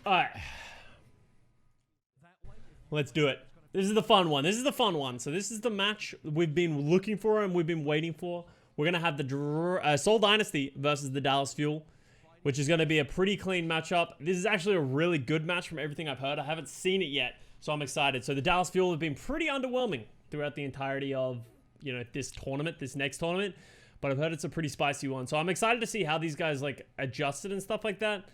Alright. Let's do it. This is the fun one. This is the fun one. So this is the match we've been looking for and we've been waiting for. We're going to have the Seoul Dynasty versus the Dallas Fuel, which is going to be a pretty clean matchup. This is actually a really good match from everything I've heard. I haven't seen it yet, so I'm excited. So the Dallas Fuel have been pretty underwhelming throughout the entirety of, you know, this tournament, this next tournament. But I've heard it's a pretty spicy one. So I'm excited to see how these guys, like, adjusted and stuff like that.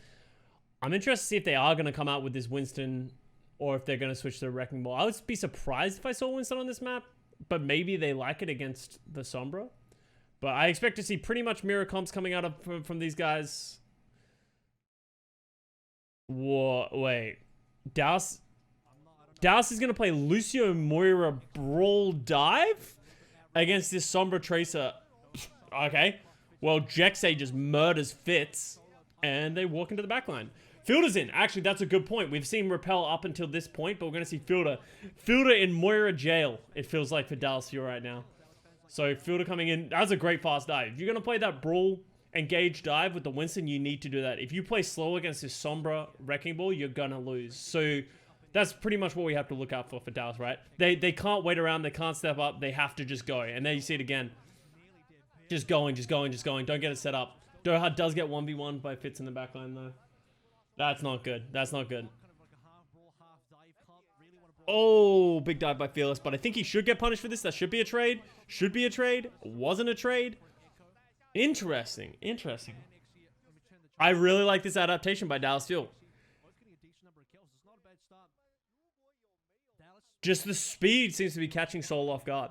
I'm interested to see if they are going to come out with this Winston or if they're going to switch to the Wrecking Ball. I would be surprised if I saw Winston on this map, but maybe they like it against the Sombra. But I expect to see pretty much mirror comps coming out from these guys. Whoa, wait. Dallas is going to play Lucio Moira Brawl Dive against this Sombra Tracer. Okay. Well, Jexay just murders Fitz, and they walk into the backline. Fielder's in. Actually, that's a good point. We've seen Repel up until this point, but we're going to see Fielder. Fielder in Moira jail, it feels like, for Dallas Fuel right now. So, Fielder coming in. That's a great fast dive. If you're going to play that Brawl engage dive with the Winston, you need to do that. If you play slow against this Sombra Wrecking Ball, you're going to lose. So, that's pretty much what we have to look out for Dallas, right? They can't wait around. They can't step up. They have to just go. And there you see it again. Just going, just going, just going. Don't get it set up. Doha does get 1v1 by Fitz in the backline, though. That's not good. That's not good. Oh, big dive by Fearless, but I think he should get punished for this. That should be a trade. Should be a trade. Wasn't a trade. Interesting. Interesting. I really like this adaptation by Dallas Fuel. Just the speed seems to be catching Soul off guard.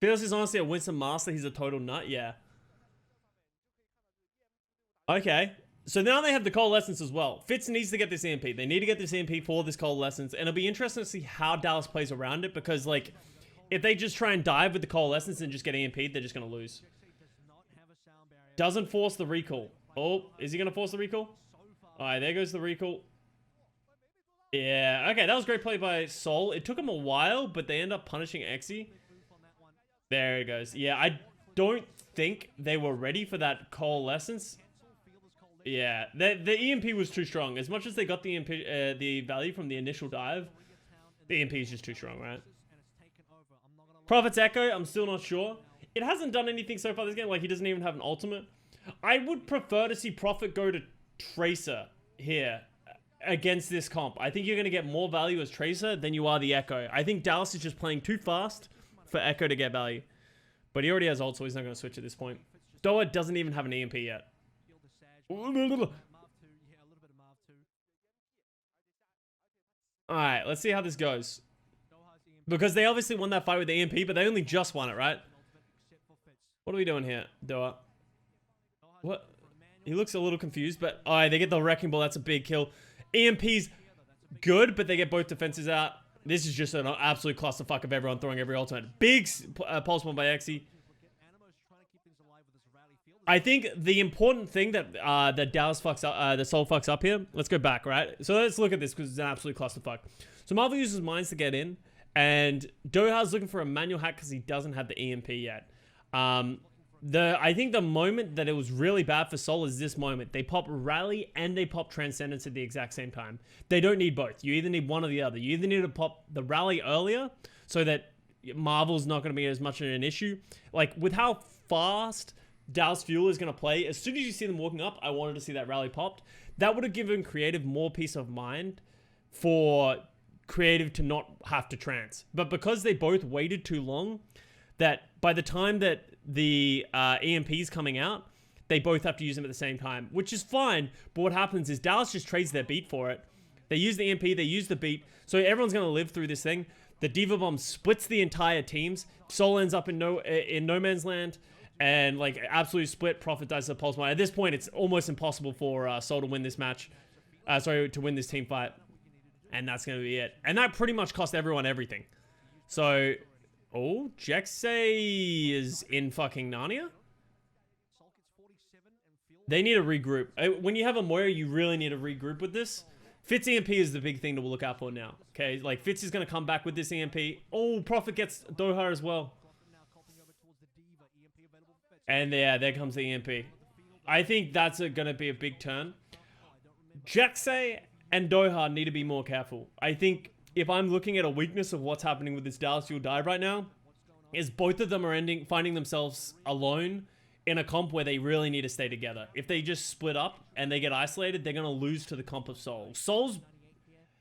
Fearless is honestly a Winston master. He's a total nut. Yeah. Okay. So now they have the Coalescence as well. Fitz needs to get this EMP. They need to get this EMP for this Coalescence. And it'll be interesting to see how Dallas plays around it. Because, like, if they just try and dive with the Coalescence and just get EMP'd, they're just going to lose. Doesn't force the recall. Oh, is he going to force the recall? Alright, there goes the recall. Yeah. Okay, that was great play by Soul. It took him a while, but they end up punishing Exy. There it goes. Yeah, I don't think they were ready for that Coalescence. Yeah, the EMP was too strong. As much as they got the EMP, the value from the initial dive, the EMP is just too strong, right? Prophet's Echo, I'm still not sure. It hasn't done anything so far this game. Like, he doesn't even have an ultimate. I would prefer to see Prophet go to Tracer here against this comp. I think you're going to get more value as Tracer than you are the Echo. I think Dallas is just playing too fast for Echo to get value. But he already has ult, so he's not going to switch at this point. Doa doesn't even have an EMP yet. Alright, let's see how this goes. Because they obviously won that fight with the EMP, but they only just won it, right? What are we doing here, Doa? What? He looks a little confused, but... Alright, they get the Wrecking Ball. That's a big kill. EMP's good, but they get both defenses out. This is just an absolute clusterfuck of everyone throwing every ultimate. Big pulse bomb by Exy. I think the important thing that that Dallas fucks up, the Soul fucks up here. Let's go back, right? So let's look at this because it's an absolute clusterfuck. So Marvel uses mines to get in, and Doha's looking for a manual hack because he doesn't have the EMP yet. I think the moment that it was really bad for Soul is this moment. They pop Rally and they pop Transcendence at the exact same time. They don't need both. You either need one or the other. You either need to pop the Rally earlier so that Marvel's not going to be as much of an issue. Like, with how fast Dallas Fuel is going to play, as soon as you see them walking up, I wanted to see that Rally popped. That would have given Creative more peace of mind for Creative to not have to trance. But because they both waited too long, that by the time that the EMP's coming out, they both have to use them at the same time, which is fine. But what happens is Dallas just trades their beat for it. They use the EMP, they use the beat, so everyone's going to live through this thing. The Diva Bomb splits the entire teams. Soul ends up in no man's land, and like absolute split. Prophet dies to the pulse mine. At this point, it's almost impossible for Soul to win this match. To win this team fight, and that's going to be it. And that pretty much cost everyone everything. So. Oh, Jexay is in fucking Narnia? They need to regroup. When you have a Moira, you really need to regroup with this. Fitz EMP is the big thing to look out for now. Okay, like Fitz is going to come back with this EMP. Oh, Prophet gets Doha as well. And there comes the EMP. I think that's going to be a big turn. Jaxay and Doha need to be more careful. I think if I'm looking at a weakness of what's happening with this Dallas Fuel dive right now, is both of them are finding themselves alone in a comp where they really need to stay together. If they just split up and they get isolated, they're going to lose to the comp of Seoul.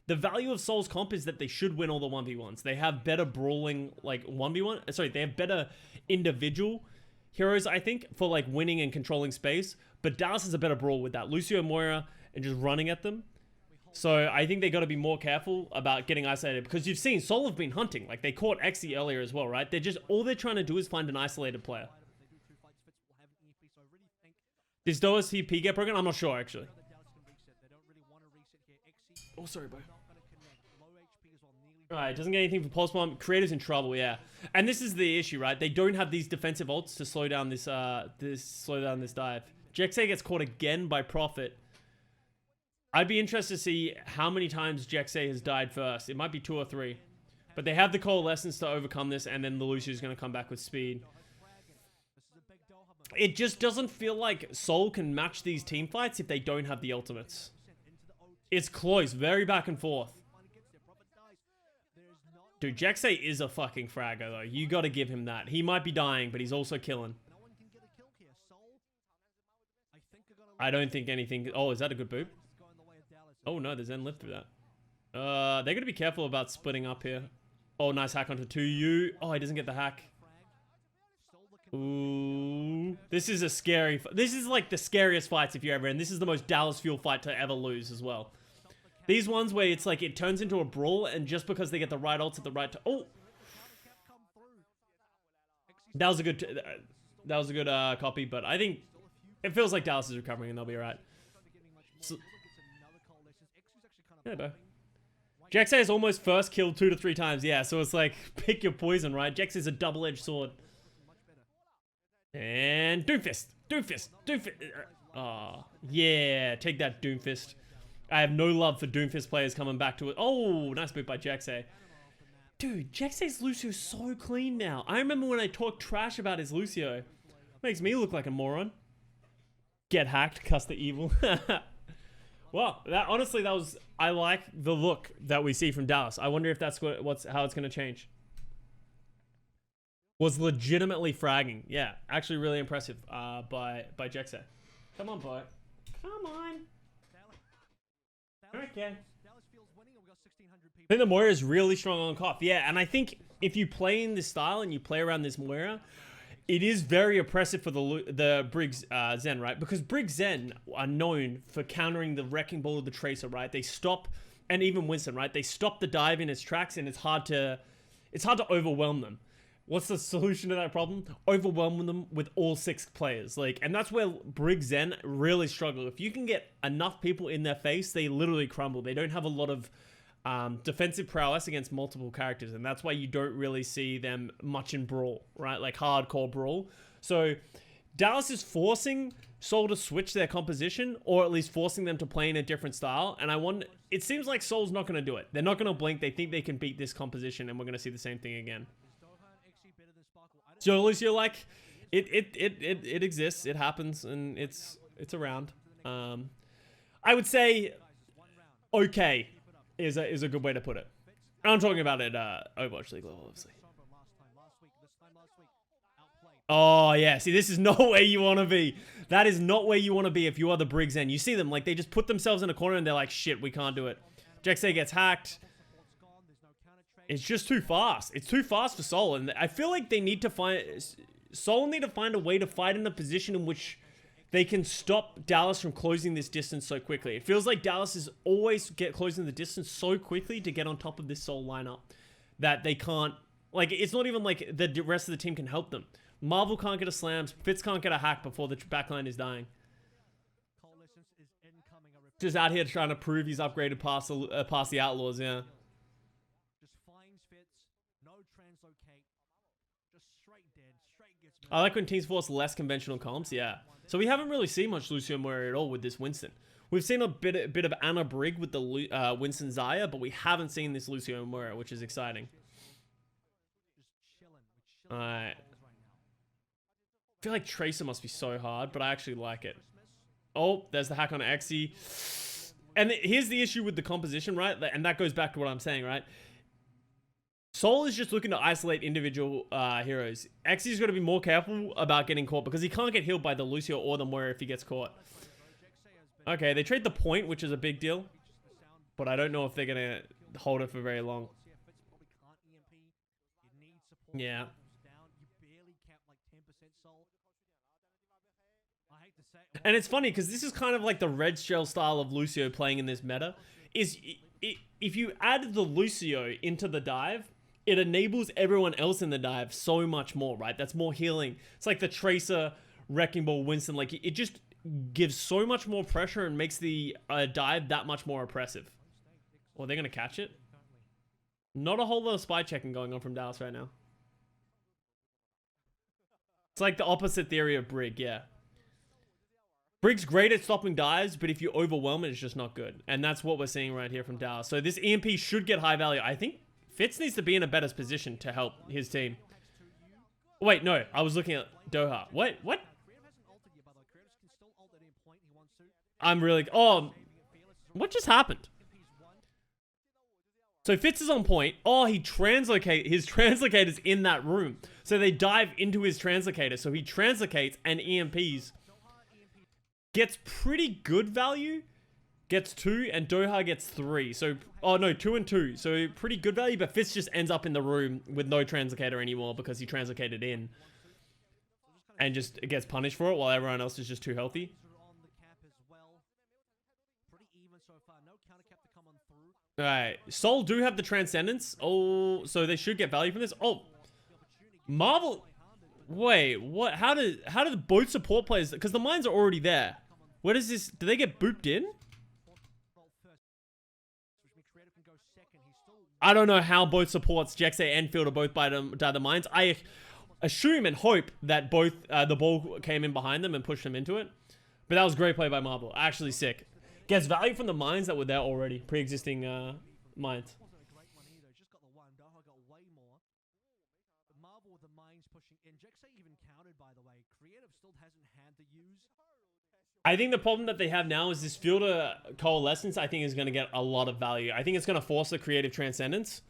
The value of Seoul's comp is that they should win all the 1v1s. They have better brawling, like 1v1. Sorry, they have better individual heroes, I think, for like winning and controlling space. But Dallas is a better brawl with that. Lucio Moira and just running at them. So I think they got to be more careful about getting isolated, because you've seen Seoul have been hunting. Like they caught Xe earlier as well, right? All they're trying to do is find an isolated player. Does Doa's TP get broken? I'm not sure actually. Oh, sorry, bro. Alright, doesn't get anything for Pulse Bomb. Creator's in trouble, yeah. And this is the issue, right? They don't have these defensive ults to slow down this dive. Jexay gets caught again by Prophet. I'd be interested to see how many times Jexay has died first. It might be 2 or 3. But they have the Coalescence to overcome this, and then the Lucio's going to come back with speed. It just doesn't feel like Seoul can match these team fights if they don't have the ultimates. It's close, very back and forth. Dude, Jexay is a fucking fragger, though. You gotta give him that. He might be dying, but he's also killing. I don't think anything... Oh, is that a good boop? Oh, no, there's Zen lift through that. They're gonna be careful about splitting up here. Oh, nice hack onto 2U. Oh, he doesn't get the hack. Ooh. This is a scary... This is like the scariest fights if you're ever in. This is the most Dallas Fuel fight to ever lose as well. These ones where it's like it turns into a brawl, and just because they get the right ults at the right time. Oh, that was a good. That was a good copy, but I think it feels like Dallas is recovering and they'll be alright. So, yeah, bro. Jexay has almost first killed 2 to 3 times. Yeah, so it's like pick your poison, right? Jex is a double-edged sword. And Doomfist, Doomfist, Doomfist. Oh, yeah, take that Doomfist. I have no love for Doomfist players coming back to it. Oh, nice boot by Jexay. Dude, Jexay's Lucio is so clean now. I remember when I talked trash about his Lucio. Makes me look like a moron. Get hacked, Custa evil. Well, honestly, I like the look that we see from Dallas. I wonder if that's how it's going to change. Was legitimately fragging. Yeah, actually really impressive by Jexay. Come on, boy. Come on. Okay. I think the Moira is really strong on Koth. Yeah, and I think if you play in this style and you play around this Moira, it is very oppressive for the Briggs Zen, right? Because Briggs Zen are known for countering the Wrecking Ball of the Tracer, right? They stop, and even Winston, right? They stop the dive in its tracks, and it's hard to overwhelm them. What's the solution to that problem? Overwhelm them with all 6 players. Like, and that's where Briggs Zen really struggle. If you can get enough people in their face, they literally crumble. They don't have a lot of defensive prowess against multiple characters, and that's why you don't really see them much in Brawl, right? Like hardcore Brawl. So Dallas is forcing Seoul to switch their composition, or at least forcing them to play in a different style. And it seems like Seoul's not going to do it. They're not going to blink. They think they can beat this composition, and we're going to see the same thing again. So Lucio, like, it exists, it happens, and it's around. I would say okay is a good way to put it. I'm talking about it Overwatch League level, obviously. Oh yeah, see, this is not where you want to be. That is not where you want to be if you are the Briggs End. You see them, like, they just put themselves in a corner and they're like, shit, we can't do it. Jexay gets hacked. It's just too fast. It's too fast for Seoul, and I feel like they need to Seoul need to find a way to fight in a position in which they can stop Dallas from closing this distance so quickly. It feels like Dallas is always closing the distance so quickly to get on top of this Seoul lineup that they can't, like, it's not even like the rest of the team can help them. Marvel can't get a slams, Fitz can't get a hack before the backline is dying. Just out here trying to prove he's upgraded past the Outlaws, yeah. I like when teams force less conventional comps, yeah. So we haven't really seen much Lucio Moira at all with this Winston. We've seen a bit of Anna Brig with the Winston Zaya, but we haven't seen this Lucio Moira, which is exciting. Alright. feel like Tracer must be so hard, but I actually like it. Oh, there's the hack on Xe. And here's the issue with the composition, right? And that goes back to what I'm saying, right? Seoul is just looking to isolate individual heroes. Xe's got to be more careful about getting caught because he can't get healed by the Lucio or the Moira if he gets caught. Okay, they trade the point, which is a big deal. But I don't know if they're going to hold it for very long. Yeah. And it's funny because this is kind of like the red shell style of Lucio playing in this meta. If you add the Lucio into the dive, it enables everyone else in the dive so much more, right? That's more healing. It's like the Tracer, Wrecking Ball, Winston. Like it just gives so much more pressure and makes the dive that much more oppressive. Well, they're going to catch it. Not a whole lot of spy checking going on from Dallas right now. It's like the opposite theory of Brig, yeah. Brig's great at stopping dives, but if you overwhelm it, it's just not good. And that's what we're seeing right here from Dallas. So this EMP should get high value. I think Fitz needs to be in a better position to help his team. Wait, no. I was looking at Doha. What? I'm really... Oh, what just happened? So Fitz is on point. Oh, his translocator's in that room. So they dive into his translocator. So he translocates and EMPs. Gets pretty good value. Gets 2 and Doha gets 3. So, oh no, 2 and 2. So pretty good value, but Fitz just ends up in the room with no translocator anymore because he translocated in. And just gets punished for it while everyone else is just too healthy. Alright, Seoul do have the Transcendence. Oh, so they should get value from this. Oh, Marvel. Wait, what? How do both support players? Because the mines are already there. What is this? Do they get booped in? I don't know how both supports, Jexay and Field, are both by the mines. I assume and hope that both the ball came in behind them and pushed them into it. But that was great play by Marvel. Actually sick. Gets value from the mines that were there already. Pre-existing mines. I think the problem that they have now is this Fielder Coalescence, I think, is going to get a lot of value. I think it's going to force the Creative Transcendence.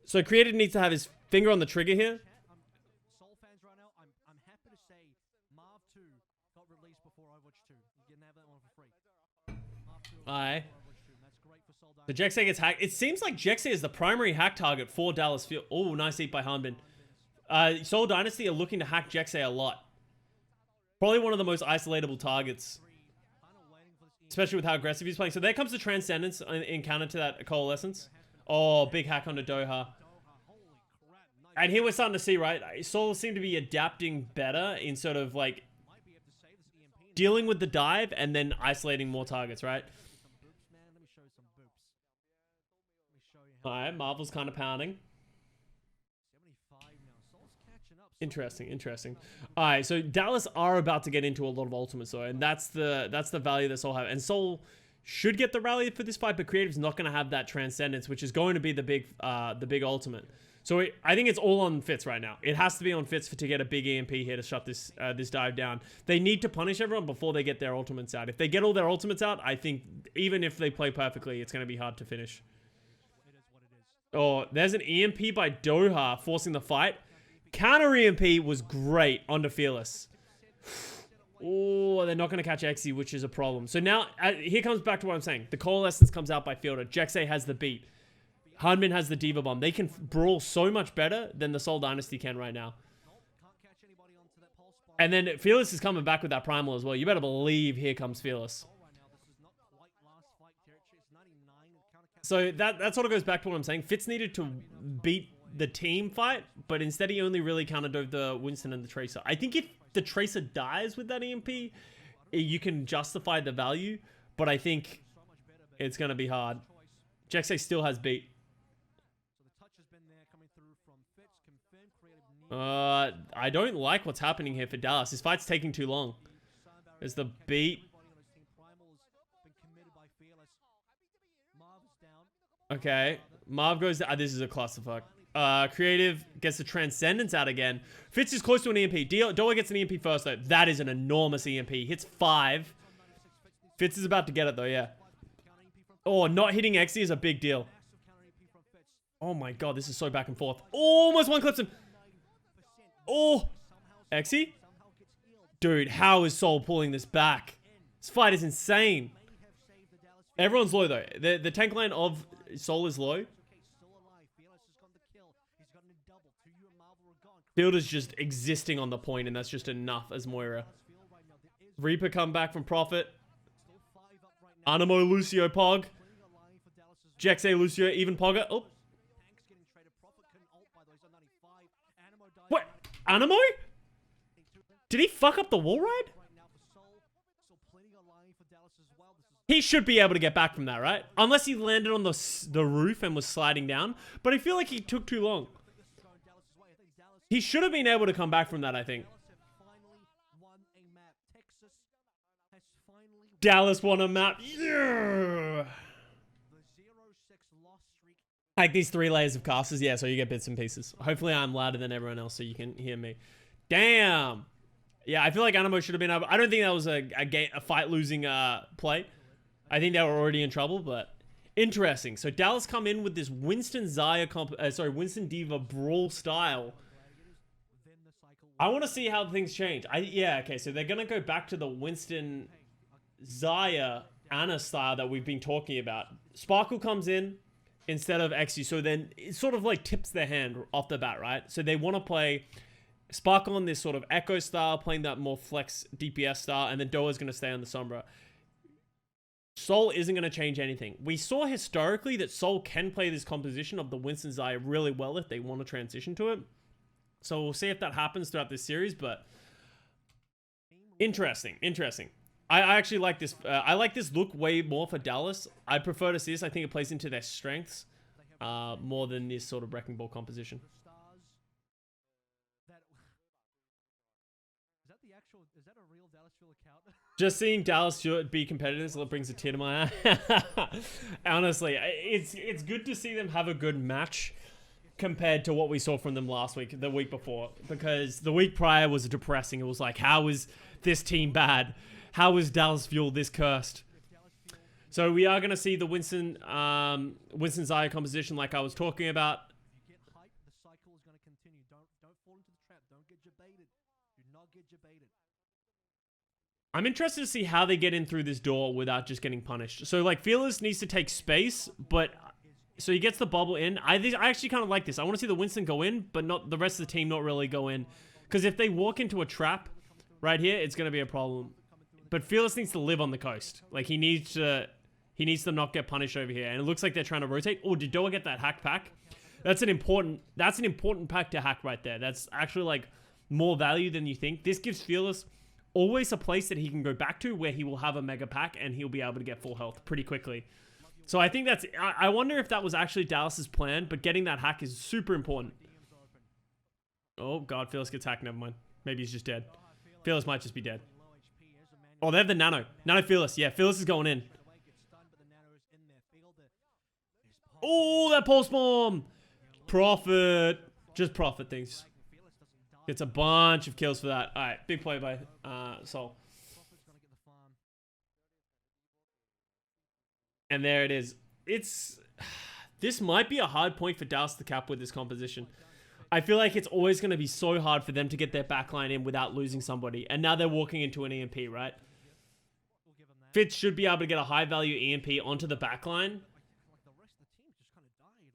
So Creative needs to have his finger on the trigger here. Aye. So Jexay gets hacked. It seems like Jexay is the primary hack target for Dallas Field. Oh, nice eat by Hanbin. Seoul Dynasty are looking to hack Jexay a lot. Probably one of the most isolatable targets. Especially with how aggressive he's playing. So there comes the Transcendence in counter to that Coalescence. Oh, big hack onto Doha. And here we're starting to see, right? Seoul seem to be adapting better in sort of like dealing with the dive and then isolating more targets, right? Alright, Marvel's kind of pounding. Interesting. Alright, so Dallas are about to get into a lot of ultimates though, and that's the value that Seoul have. And Seoul should get the rally for this fight, but Creative's not going to have that Transcendence, which is going to be the big ultimate. So I think it's all on Fitz right now. It has to be on Fitz to get a big EMP here to shut this dive down. They need to punish everyone before they get their ultimates out. If they get all their ultimates out, I think even if they play perfectly, it's going to be hard to finish. Oh, there's an EMP by Doha forcing the fight. Counter EMP was great onto Fearless. Oh, they're not going to catch Xe, which is a problem. So now, here comes back to what I'm saying. The Coalescence comes out by Fielder. Jexay has the beat. Hanbin has the Diva Bomb. They can brawl so much better than the Seoul Dynasty can right now. And then Fearless is coming back with that Primal as well. You better believe here comes Fearless. So that sort of goes back to what I'm saying. Fitz needed to beat the team fight, but instead he only really counter-dove the Winston and the Tracer. I think if the Tracer dies with that EMP, you can justify the value, but I think it's going to be hard. Jexay still has beat. I don't like what's happening here for Dallas. This fight's taking too long. There's the beat. Okay. Marv goes down. This is a clusterfuck. Creative gets the Transcendence out again. Fitz is close to an EMP. Doa gets an EMP first, though. That is an enormous EMP. Hits 5. Fitz is about to get it, though, yeah. Oh, not hitting Exy is a big deal. Oh, my God. This is so back and forth. Almost one clips him. Oh. Exy? Dude, how is Seoul pulling this back? This fight is insane. Everyone's low, though. The tank line of Seoul is low. Fielder's just existing on the point, and that's just enough as Moira. Reaper come back from Prophet. Animo, Lucio, Pog. Jexe, Lucio, even Pogger. Oh. What? Animo? Did he fuck up the wall ride? He should be able to get back from that, right? Unless he landed on the roof and was sliding down. But I feel like he took too long. He should have been able to come back from that, I think. Dallas won a map. Yeah! Like these 3 layers of casters. Yeah, so you get bits and pieces. Hopefully I'm louder than everyone else so you can hear me. Damn. Yeah, I feel like Animo should have been able... I don't think that was a fight-losing play. I think they were already in trouble, but... Interesting. So Dallas come in with this Winston Winston Diva brawl style. I want to see how things change. Yeah, okay, so they're going to go back to the Winston Zaya Anna style that we've been talking about. Sparkle comes in instead of Exy, so then it sort of like tips their hand off the bat, right? So they want to play Sparkle on this sort of Echo style, playing that more flex DPS style, and then Doa's going to stay on the Sombra. Seoul isn't going to change anything. We saw historically that Seoul can play this composition of the Winston Zaya really well if they want to transition to it. So we'll see if that happens throughout this series, but interesting. I actually like this. I like this look way more for Dallas. I prefer to see this. I think it plays into their strengths more than this sort of Wrecking Ball composition. Is that a real Dallas Fuel account? Just seeing Dallas be competitive brings a tear to my eye. Honestly, it's good to see them have a good match compared to what we saw from them last week, the week before, because the week prior was depressing. It was like, how is this team bad? How is Dallas Fuel this cursed? So we are going to see the Winston Zaya composition like I was talking about. The cycle is going to continue. Don't fall into the trap. Don't get jebaited. Do not get jebaited. I'm interested to see how they get in through this door without just getting punished. So like Fearless needs to take space, but so he gets the bubble in. I actually kind of like this. I want to see the Winston go in, but not the rest of the team not really go in. Because if they walk into a trap right here, it's going to be a problem. But Fearless needs to live on the coast. Like he needs to not get punished over here. And it looks like they're trying to rotate. Oh, did Doa get that hack pack? That's an important pack to hack right there. That's actually like more value than you think. This gives Fearless always a place that he can go back to where he will have a mega pack and he'll be able to get full health pretty quickly. So I think that's... I wonder if that was actually Dallas's plan, but getting that hack is super important. Oh, God. Fearless gets hacked. Never mind. Maybe he's just dead. Fearless might just be dead. Oh, they have the Nano. Nano Fearless. Yeah, Fearless is going in. Oh, that pulse bomb! Profit. Just profit things. Gets a bunch of kills for that. All right. Big play by Seoul. And there it is. This might be a hard point for Dallas to cap with this composition. I feel like it's always going to be so hard for them to get their backline in without losing somebody. And now they're walking into an EMP, right? Fitz should be able to get a high value EMP onto the backline.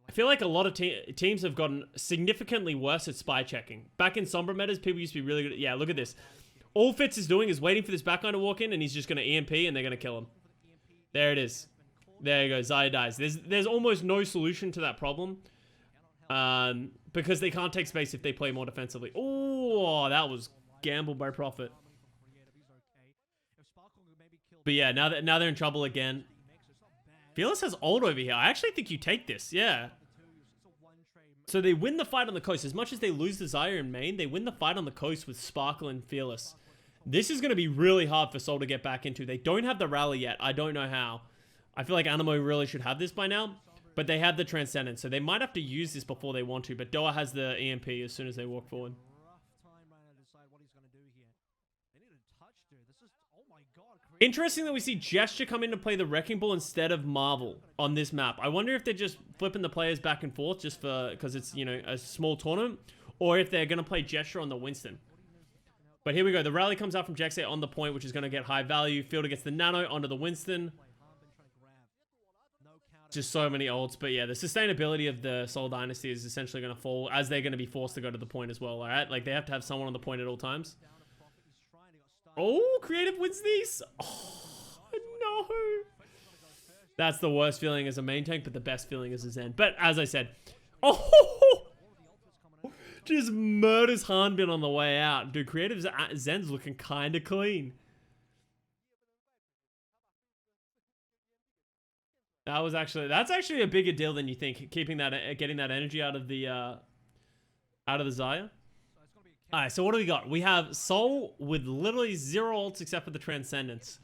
I feel like a lot of teams have gotten significantly worse at spy checking. Back in Sombra metas, people used to be really good at... Yeah, look at this. All Fitz is doing is waiting for this backline to walk in and he's just going to EMP and they're going to kill him. There it is. There you go. Zaya dies. There's almost no solution to that problem. Because they can't take space if they play more defensively. Oh, that was gambled by Prophet. But yeah, now they're in trouble again. Fearless has ult over here. I actually think you take this. Yeah. So they win the fight on the coast. As much as they lose the Zaya in main, they win the fight on the coast with Sparkle and Fearless. This is going to be really hard for Seoul to get back into. They don't have the rally yet. I don't know how. I feel like Animo really should have this by now. But they have the Transcendence, so they might have to use this before they want to. But Doa has the EMP as soon as they walk forward. Rough time right now to decide what he's going to do here. They need a touch, dude. This is, oh my god. Interesting that we see Gesture come in to play the Wrecking Ball instead of Marvel on this map. I wonder if they're just flipping the players back and forth just for, because it's, you know, a small tournament, or if they're going to play Gesture on the Winston. But here we go. The rally comes out from Jexay on the point, which is going to get high value. Fielder gets the Nano onto the Winston. Just so many ults. But yeah, the sustainability of the Seoul Dynasty is essentially going to fall as they're going to be forced to go to the point as well, all right? Like, they have to have someone on the point at all times. Oh, Creative wins these. Oh, no. That's the worst feeling as a main tank, but the best feeling as a Zen. But as I said, oh, just murders Hanbin on the way out. Dude, Creative's Zen's looking kind of clean. That's actually a bigger deal than you think. Keeping that, getting that energy out of the Xayah. All right, so what do we got? We have Seoul with literally 0 ults except for the Transcendence.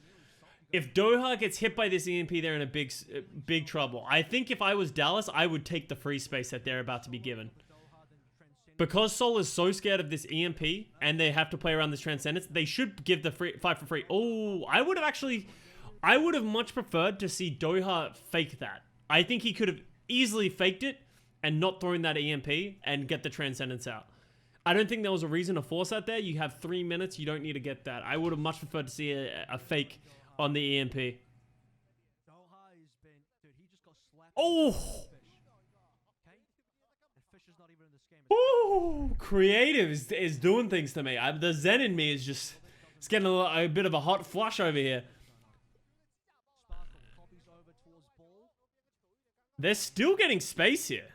If Doha gets hit by this EMP, they're in a big trouble. I think if I was Dallas, I would take the free space that they're about to be given. Because Seoul is so scared of this EMP and they have to play around this Transcendence, they should give the fight for free. Oh, I would have much preferred to see Doha fake that. I think he could have easily faked it and not thrown that EMP and get the Transcendence out. I don't think there was a reason to force that there. You have 3 minutes. You don't need to get that. I would have much preferred to see a fake on the EMP. Oh! Oh! Creative is doing things to me. The Zen in me is just... It's getting a bit of a hot flush over here. They're still getting space here.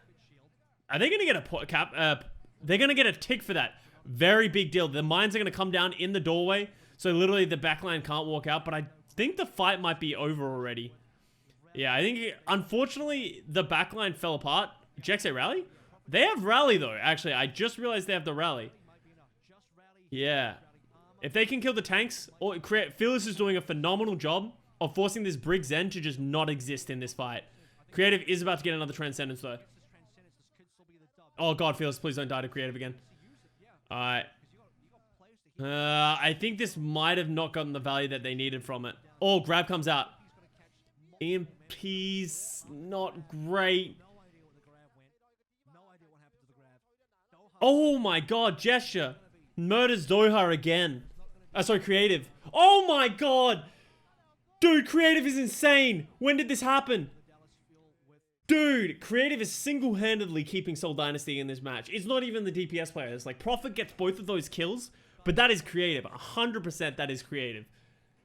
Are they going to get a cap? They're going to get a tick for that. Very big deal. The mines are going to come down in the doorway. So literally the backline can't walk out. But I think the fight might be over already. Yeah, I think, unfortunately, the backline fell apart. Jexay rally? They have rally, though. Actually, I just realized they have the rally. Yeah. If they can kill the tanks, or Fearless is doing a phenomenal job of forcing this Brig Zen to just not exist in this fight. Creative is about to get another Transcendence, though. Oh, God, Fearless, please don't die to Creative again. Alright. I think this might have not gotten the value that they needed from it. Oh, grab comes out. EMP's not great. Oh my god, Gesture murders Doha again. Sorry, Creative. Oh my god! Dude, Creative is insane! When did this happen? Dude, Creative is single-handedly keeping Seoul Dynasty in this match. It's not even the DPS players. Like, Prophet gets both of those kills, but that is Creative. 100% that is Creative.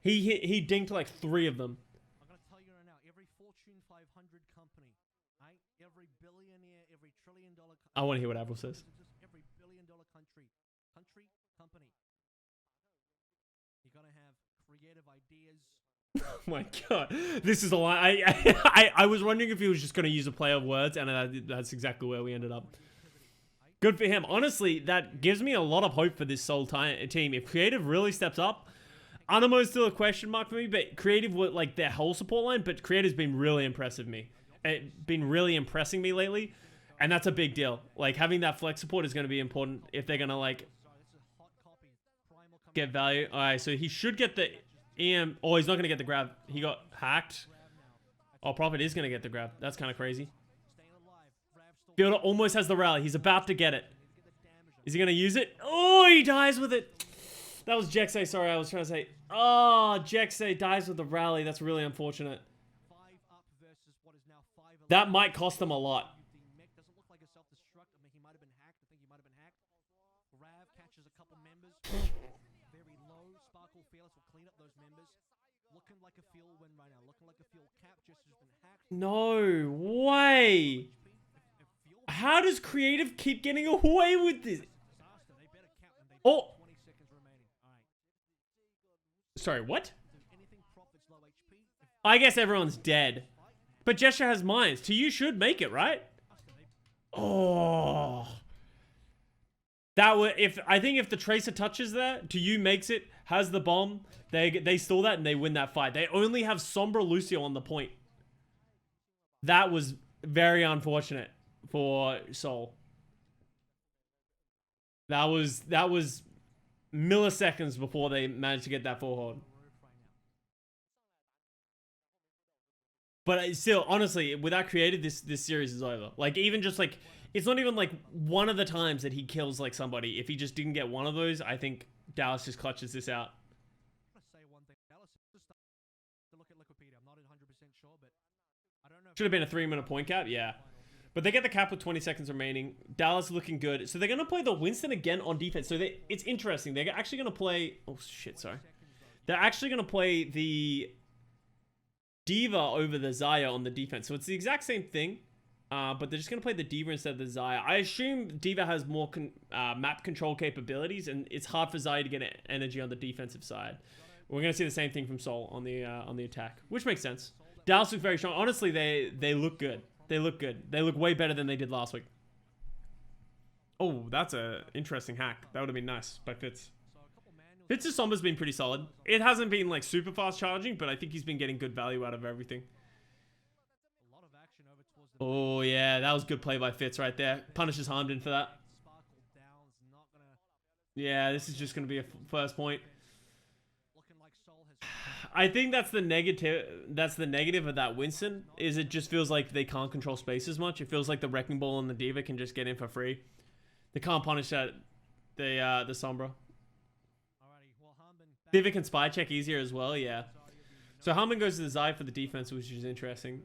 He dinked like 3 of them. I'm gonna tell you right now, every Fortune 500 company, right? Every billionaire, every $1 trillion company. I want to hear what Avril says. Every $1 billion company. You're gonna have creative ideas. Oh my god, this is a lie. I was wondering if he was just going to use a play of words, and that's exactly where we ended up. Good for him. Honestly, that gives me a lot of hope for this Seoul team. If Creative really steps up, Anamo's still a question mark for me, but Creative, like their whole support line, but Creative's been really impressive been really impressing me lately, and that's a big deal. Like, having that flex support is going to be important if they're going to, like, get value. Alright, so he should get the oh, he's not going to get the grab. He got hacked. Oh, Prophet is going to get the grab. That's kind of crazy. Fielder almost has the rally. He's about to get it. Is he going to use it? Oh, he dies with it. That was Jexay. Sorry, I was trying to say. Oh, Jexay dies with the rally. That's really unfortunate. That might cost them a lot. No way. How does Creative keep getting away with this? Oh. Sorry, what? I guess everyone's dead. But Gesture has mines. To you should make it, right? Oh. That would, I think if the Tracer touches there, To you makes it, has the bomb, they steal that and they win that fight. They only have Sombra Lucio on the point. That was Very unfortunate for Seoul. That was milliseconds before they managed to get that full hold. But still, honestly, without creative, this series is over. Like, even just like, it's not even like one of the times that he kills like somebody. If he just didn't get one of those, I think Dallas just clutches this out. Should have been a 3-minute point cap, yeah. But they get the cap with 20 seconds remaining. Dallas looking good. So they're going to play the Winston again on defense. So it's interesting. They're actually going to play... Oh, shit, sorry. They're actually going to play the Diva over the Zaya on the defense. So it's the exact same thing. But they're just going to play the Diva instead of the Zaya. I assume Diva has more map control capabilities. And it's hard for Zaya to get energy on the defensive side. We're going to see the same thing from Seoul on the attack. Which makes sense. Dallas looks very strong. Honestly, they look good. They look good. They look way better than they did last week. Oh, that's a interesting hack. That would have been nice by Fitz. Fitz's Sombra's been pretty solid. It hasn't been like super fast charging, but I think he's been getting good value out of everything. Oh yeah, that was good play by Fitz right there. Punishes Harmden for that. Yeah, this is just going to be a first point. I think that's the negative. That's the negative of that Winston. Is it just feels like they can't control space as much. It feels like the Wrecking Ball and the Diva can just get in for free. They can't punish that. The Sombra. Diva can spy check easier as well. Yeah. So Harmden goes to the Zai for the defense, which is interesting.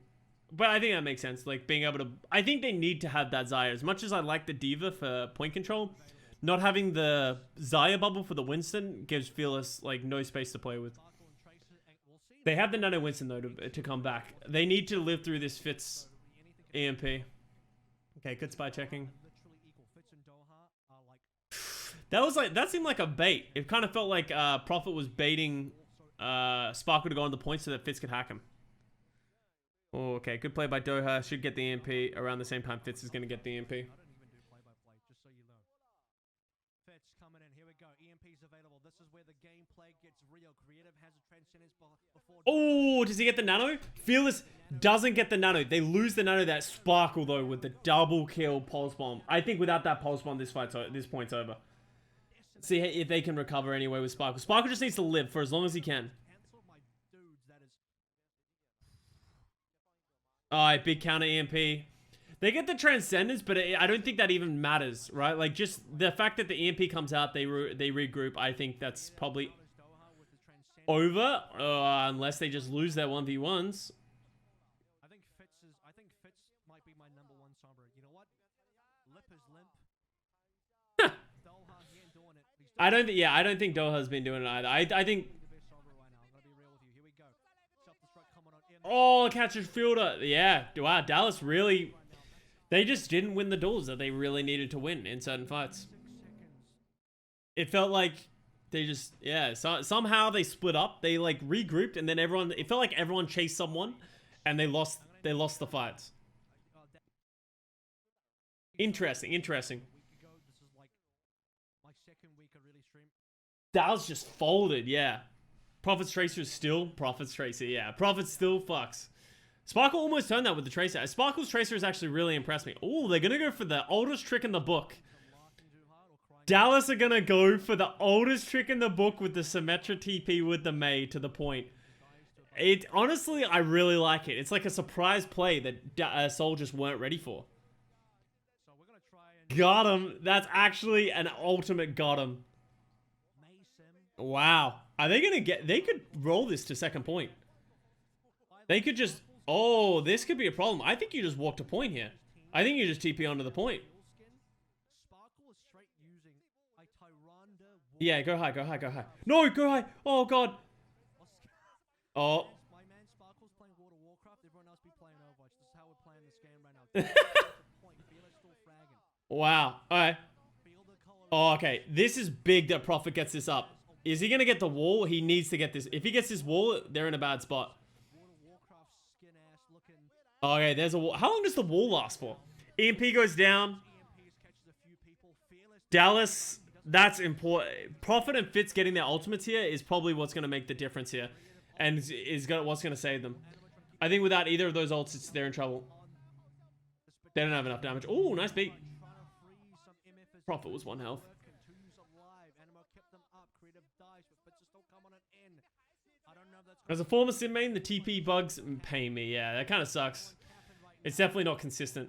But I think that makes sense. Like being able to. I think they need to have that Zaya. As much as I like the Diva for point control, not having the Zaya bubble for the Winston gives Fearless like no space to play with. They have the Nano Winston, though, to come back. They need to live through this Fitz EMP. Okay, good spy checking. That seemed like a bait. It kind of felt like Prophet was baiting Sparkle to go on the point so that Fitz could hack him. Oh, okay, good play by Doha. Should get the EMP around the same time Fitz is going to get the EMP. Oh, does he get the nano? Fearless doesn't get the nano. They lose the nano. That Sparkle, though, with the double kill pulse bomb. I think without that pulse bomb, this point's over. See if they can recover anyway with Sparkle. Sparkle just needs to live for as long as he can. Alright, big counter EMP. They get the Transcendence, but I don't think that even matters, right? Like, just the fact that the EMP comes out, they regroup, I think that's probably over, unless they just lose their 1v1s. I think Fitz might be my number one Sombra. You know what? Lip is limp. Doha, he ain't doing it. I don't think Doha's been doing it either. I think. Oh, catches fielder. Yeah. Wow, Dallas really. They just didn't win the duels that they really needed to win in certain fights. It felt like they just, yeah, so somehow they split up. They like regrouped and then it felt like everyone chased someone and they lost the fights. Interesting. Dallas just folded, yeah. Prophet's Tracer is still Prophet's Tracer, yeah. Prophet still fucks. Sparkle almost turned that with the Tracer. Sparkle's Tracer has actually really impressed me. Oh, they're going to go for the oldest trick in the book. Dallas are going to go for the oldest trick in the book with the Symmetra TP with the Mei to the point. Honestly, I really like it. It's like a surprise play that Seoul just weren't ready for. Got him. That's actually an ultimate got him. Wow. Are they going to get... They could roll this to second point. They could just... Oh, this could be a problem. I think you just walk to point here. I think you just TP onto the point. Yeah, go high. No, go high. Oh, God. Oh. My man Sparkle's playing World of Warcraft. Everyone else be playing Overwatch. This is how we're playing this game right now. Wow. All right. Oh, okay. This is big that Prophet gets this up. Is he going to get the wall? He needs to get this. If he gets this wall, they're in a bad spot. Okay, there's a wall. How long does the wall last for? EMP goes down. Dallas, that's important. Prophet and Fitz getting their ultimates here is probably what's going to make the difference here. And what's going to save them. I think without either of those ults, they're in trouble. They don't have enough damage. Oh, nice beat. Prophet was 1 health. As a former sim main, the TP bugs pay me. Yeah, that kind of sucks. It's definitely not consistent.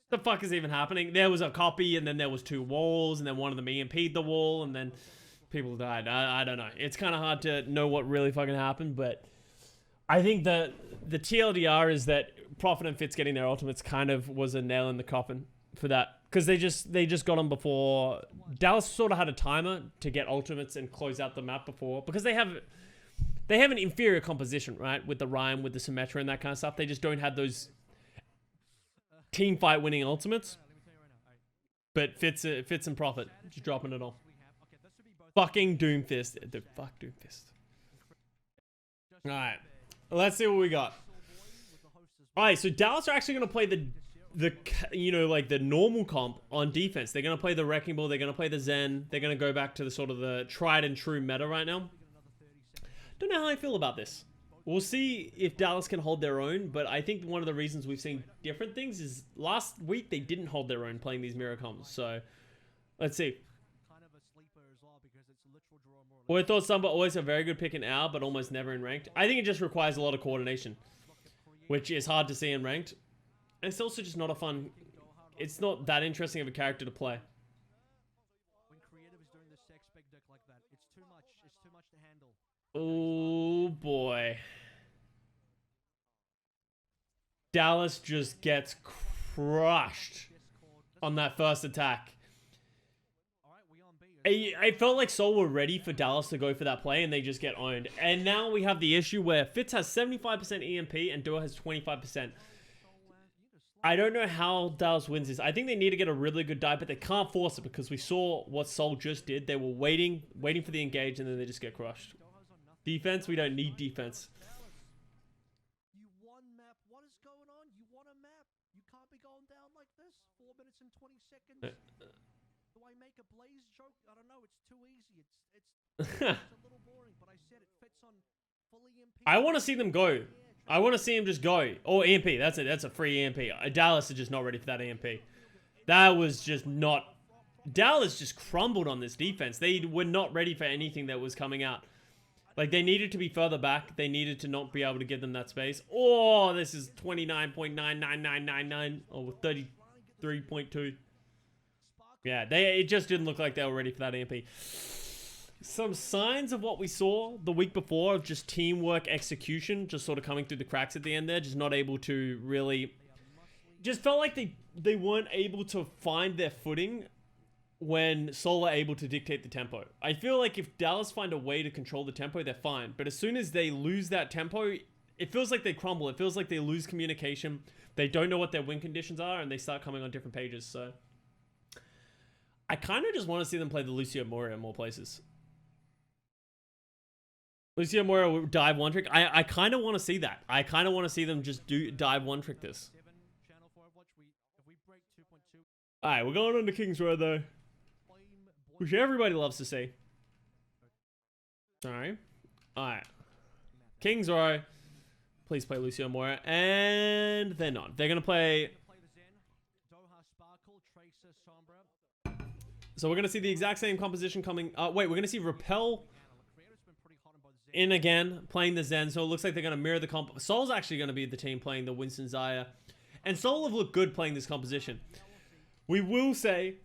The fuck is even happening? There was a copy, and then there was 2 walls, and then one of them EMP'd the wall, and then people died. I don't know. It's kind of hard to know what really fucking happened, but I think the TLDR is that Prophet and Fitz getting their ultimates kind of was a nail in the coffin for that. Because they just got them before. Dallas sort of had a timer to get ultimates and close out the map before. Because they have an inferior composition, right? With the Rhyme, with the Symmetra and that kind of stuff. They just don't have those team fight winning ultimates. But Fitz and Prophet just dropping it all. Fucking Doomfist. The fuck Doomfist. Alright. Let's see what we got. Alright, so Dallas are actually going to play the you know, like the normal comp on defense. They're going to play the Wrecking Ball. They're going to play the Zen. They're going to go back to the sort of the tried and true meta right now. Don't know how I feel about this. We'll see if Dallas can hold their own, but I think one of the reasons we've seen different things is last week they didn't hold their own playing these mirror comps. So, let's see. Well, I thought Samba always a very good pick in hour, but almost never in ranked. I think it just requires a lot of coordination, which is hard to see in ranked. And it's also just not a fun... It's not that interesting of a character to play. Oh, boy. Dallas just gets crushed on that first attack. I felt like Seoul were ready for Dallas to go for that play, and they just get owned. And now we have the issue where Fitz has 75% EMP and Dua has 25%. I don't know how Dallas wins this. I think they need to get a really good dive, but they can't force it because we saw what Seoul just did. They were waiting for the engage, and then they just get crushed. Defense, we don't need defense. You won map. What is going on? You won a map. You can't be going down like this. 4 minutes and 20 seconds. Do I make a Blaze joke? I don't know. It's too easy. It's a little boring, but I said it fits on fully EMP. I want to see them go. I want to see him just go. Or EMP. That's it. That's a free EMP. Dallas is just not ready for that EMP. That was just not... Dallas just crumbled on this defense. They were not ready for anything that was coming out. Like, they needed to be further back. They needed to not be able to give them that space. Oh, this is 29.99999. Or 33.2. Yeah, it just didn't look like they were ready for that EMP. Some signs of what we saw the week before of just teamwork execution, just sort of coming through the cracks at the end there, just not able to really... Just felt like they weren't able to find their footing when Seoul are able to dictate the tempo. I feel like if Dallas find a way to control the tempo, they're fine. But as soon as they lose that tempo, it feels like they crumble. It feels like they lose communication. They don't know what their win conditions are, and they start coming on different pages. So I kind of just want to see them play the Lucio Moria in more places. Lucio Moria dive one trick. I kind of want to see that. I kind of want to see them just dive one trick this. Alright, we're going on to King's Row though. Which everybody loves to see. Sorry. Alright. King's Row. Please play Lucio Moria. And they're not. They're going to play... So we're going to see the exact same composition coming... wait, we're going to see Repel in again, playing the Zen. So it looks like they're going to mirror the comp. Seoul's actually going to be the team playing the Winston Zaya. And Seoul have looked good playing this composition. We will say,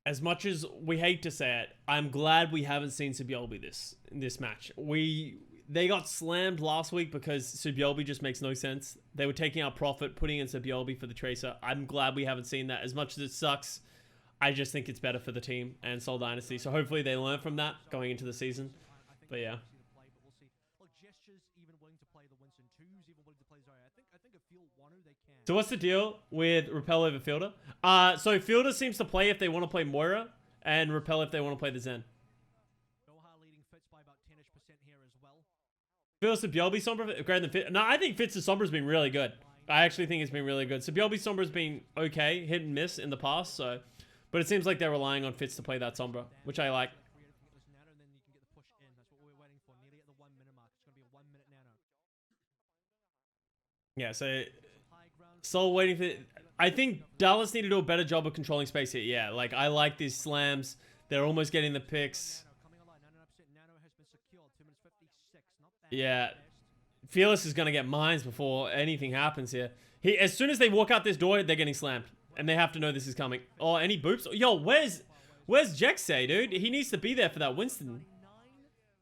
as much as we hate to say it, I'm glad we haven't seen Subyolbi in this match. They got slammed last week because Subyolbi just makes no sense. They were taking out Prophet, putting in Subyolbi for the Tracer. I'm glad we haven't seen that. As much as it sucks, I just think it's better for the team and Seoul Dynasty. So hopefully they learn from that going into the season. But yeah. So what's the deal with Repel over Fielder? So Fielder seems to play if they want to play Moira, and Repel if they want to play the Zen. Feels Subyolbi Sombra greater than Fitz. No, I think Fitz's Sombra's been really good. I actually think it's been really good. Subyolbi Sombra's been okay, hit and miss in the past, so... But it seems like they're relying on Fitz to play that Sombra, which I like. Yeah, so... Soul waiting for... I think Dallas need to do a better job of controlling space here. Yeah, like, I like these slams. They're almost getting the picks. Yeah. Fearless is going to get mines before anything happens here. As soon as they walk out this door, they're getting slammed. And they have to know this is coming. Oh, any boops? Yo, where's Jexay, dude? He needs to be there for that Winston.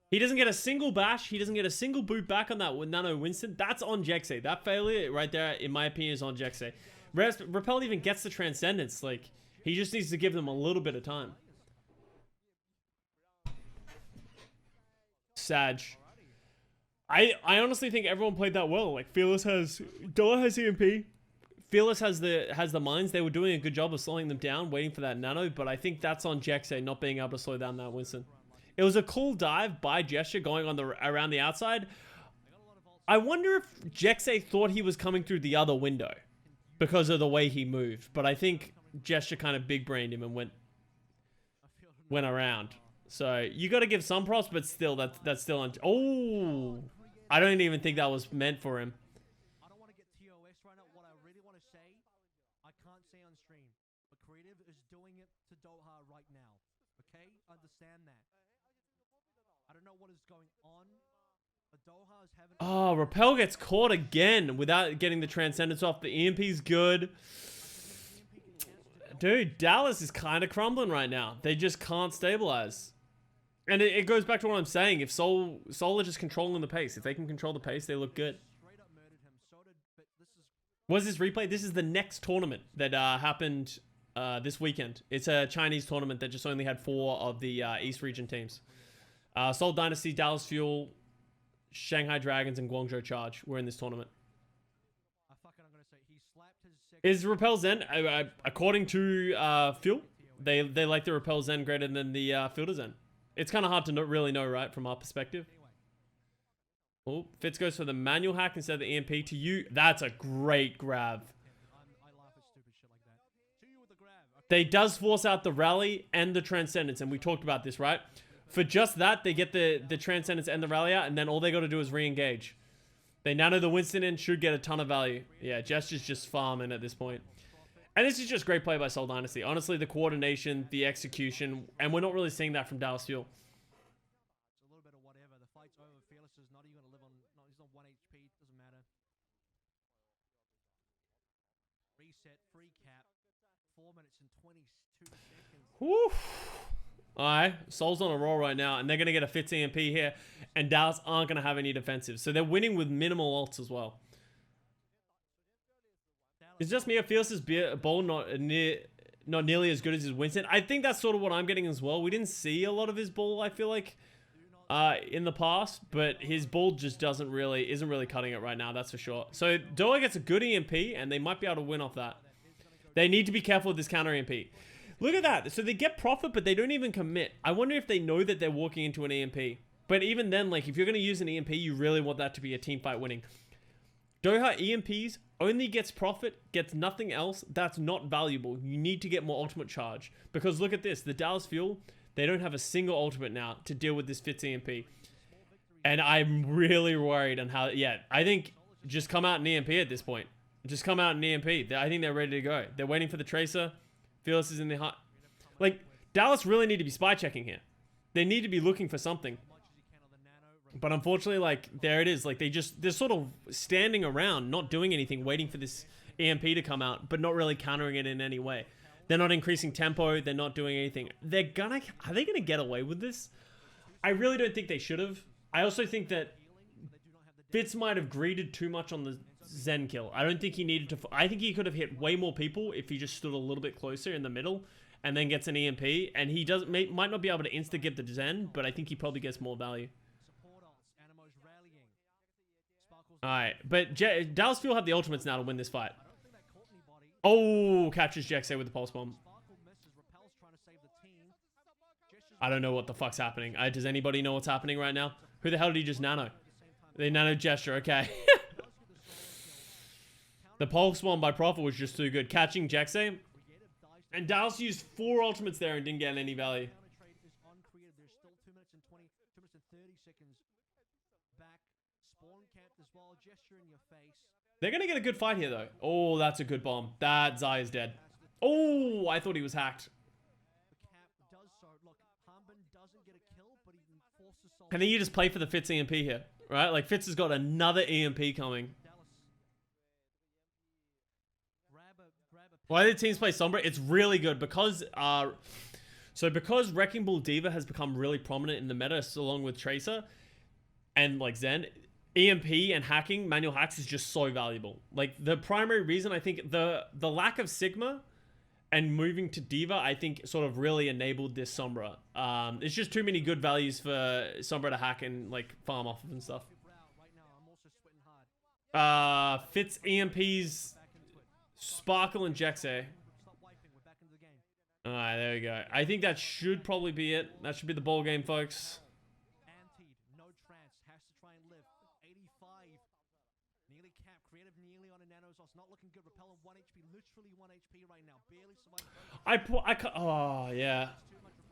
He doesn't get a single bash. He doesn't get a single boot back on that Nano Winston. That's on Jexay. That failure right there, in my opinion, is on Jexay. Repel even gets the Transcendence. Like, he just needs to give them a little bit of time. Sag. I honestly think everyone played that well. Like, Fearless has... Doa has EMP. Fearless has the mines. They were doing a good job of slowing them down, waiting for that Nano, but I think that's on Jexay not being able to slow down that Winston. It was a cool dive by Gesture going on around the outside. I wonder if Jexay thought he was coming through the other window because of the way he moved, but I think Gesture kind of big-brained him and went around. So you got to give some props, but still, that's still on. Oh, I don't even think that was meant for him. I don't want to get TOS right now. What I really want to say, I can't say on stream, but Creative is doing it to Doha right now. Okay, understand that. I don't know what is going on, but Doha is having... Oh, Repel gets caught again without getting the Transcendence off. The EMP's good. Dude, Dallas is kind of crumbling right now. They just can't stabilize. And it goes back to what I'm saying. If Soul are just controlling the pace, if they can control the pace, they look good. What's this replay? This is the next tournament that happened this weekend. It's a Chinese tournament that just only had 4 of the East region teams. Seoul Dynasty, Dallas Fuel, Shanghai Dragons, and Guangzhou Charge were in this tournament. Is Repel Zen, according to Fuel, they like the Repel Zen greater than the Fielder Zen. It's kind of hard to really know, right, from our perspective. Oh, Fitz goes for the manual hack instead of the EMP to you. That's a great grab. They does force out the rally and the Transcendence, and we talked about this, right? For just that, they get the Transcendence and the rally out, and then all they got to do is re-engage. They nano the Winston in, should get a ton of value. Yeah, Gesture's just farming at this point. And this is just great play by Seoul Dynasty. Honestly, the coordination, the execution, and we're not really seeing that from Dallas Fuel. It's a little bit of whatever. The fight's over. Fearless is not even going to live on... No, he's on 1 HP. Doesn't matter. Reset. Free cap. 4 minutes and 22 seconds. Woo! Alright, Soul's on a roll right now, and they're going to get a Fitz EMP here, and Dallas aren't going to have any defensive. So they're winning with minimal ults as well. It's just me or Fearless's ball not nearly as good as his Winston. I think that's sort of what I'm getting as well. We didn't see a lot of his ball, I feel like, in the past, but his ball just isn't really cutting it right now, that's for sure. So Doa gets a good EMP, and they might be able to win off that. They need to be careful with this counter EMP. Look at that. So they get profit, but they don't even commit. I wonder if they know that they're walking into an EMP. But even then, like, if you're going to use an EMP, you really want that to be a team fight winning. Doha EMPs only gets profit, gets nothing else. That's not valuable. You need to get more ultimate charge. Because look at this. The Dallas Fuel, they don't have a single ultimate now to deal with this Fitz EMP. And I'm really worried on how... Yeah, I think just come out and EMP at this point. Just come out and EMP. I think they're ready to go. They're waiting for the Tracer. Fearless is in the hot. Like, Dallas really need to be spy checking here. They need to be looking for something. But unfortunately, like, there it is. Like, they're sort of standing around, not doing anything, waiting for this EMP to come out, but not really countering it in any way. They're not increasing tempo. They're not doing anything. Are they gonna get away with this? I really don't think they should have. I also think that Fitz might have greeted too much on the Zen kill. I don't think he needed to... I think he could have hit way more people if he just stood a little bit closer in the middle and then gets an EMP. And he might not be able to insta-give the Zen, but I think he probably gets more value. Alright, but Dallas Fuel have the ultimates now to win this fight. Oh, catches Jexay with the pulse bomb. I don't know what the fuck's happening. Does anybody know what's happening right now? Who the hell did he just nano? They nano Gesture, okay. The pulse bomb by Prophet was just too good. Catching Jexay. And Dallas used 4 ultimates there and didn't get any value. Back, spawn camped as well, Gesture in your face. They're going to get a good fight here, though. Oh, that's a good bomb. That Zai is dead. Oh, I thought he was hacked. The cap does so. Look, Hanbin doesn't get a kill, but he forces Seoul. And then you just play for the Fitz EMP here, right? Like, Fitz has got another EMP coming. Dallas. Grab a Why did teams play Sombra? It's really good because because Wrecking Ball D.Va has become really prominent in the meta along with Tracer and like Zen, EMP and hacking, manual hacks is just so valuable. Like the primary reason I think the lack of Sigma and moving to D.Va, I think sort of really enabled this Sombra. It's just too many good values for Sombra to hack and like farm off of and stuff. right now. I'm also sweating hard. Fitz EMPs, Sparkle and Jexe. Stop wiping. We're back into the game. Alright, there we go. I think that should probably be it. That should be the ball game, folks. Antied, no trance, has to try and live. 85. Nearly cap, creative nearly on a Nanosos. Not looking good. Repel on 1 HP, literally 1 HP right now. Barely survived. Oh, yeah.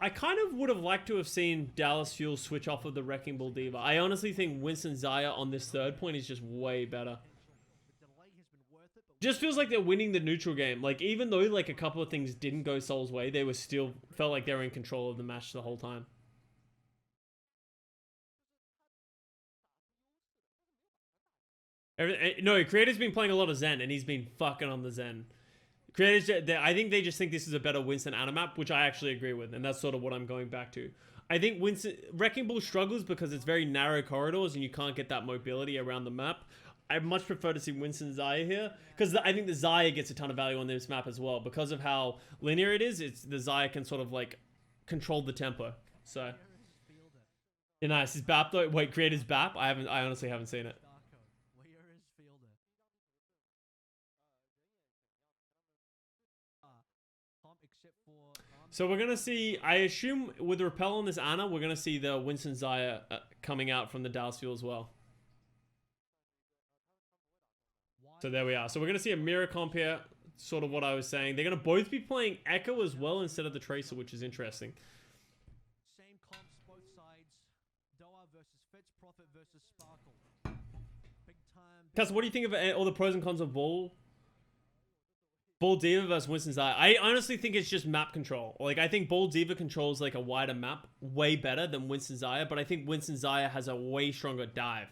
I kind of would have liked to have seen Dallas Fuel switch off of the Wrecking Ball D.Va. I honestly think Winston Zaya on this third point is just way better. The delay has been worth it, but Just feels like they're winning the neutral game. Like, even though, like, a couple of things didn't go Soul's way, they were still felt like they were in control of the match the whole time. No, Creator's been playing a lot of Zen, and he's been fucking on the Zen. Creators, I think they just think this is a better Winston Ana map, which I actually agree with, and that's sort of what I'm going back to. I think Wrecking Ball struggles because it's very narrow corridors, and you can't get that mobility around the map. I much prefer to see Winston Zaya here, because I think the Zaya gets a ton of value on this map as well. Because of how linear it is, the Zaya can sort of, like, control the tempo. So, yeah, nice. Is BAP, though? Wait, Creator's BAP? I honestly haven't seen it. Darko, where is Fielder? Except for So we're going to see, I assume with Repel on this Ana, we're going to see the Winston Zaya coming out from the Dallas Fuel as well. So there we are. So we're going to see a mirror comp here, sort of what I was saying. They're going to both be playing Echo as well instead of the Tracer, which is interesting. same comps, both sides. Doa versus Fitz, Prophet versus Sparkle. Big time. Cass, what do you think of all the pros and cons of Ball D.Va versus Winston Zaya? I honestly think it's just map control. Like, I think Ball D.Va controls like a wider map way better than Winston Zaya, but I think Winston Zaya has a way stronger dive.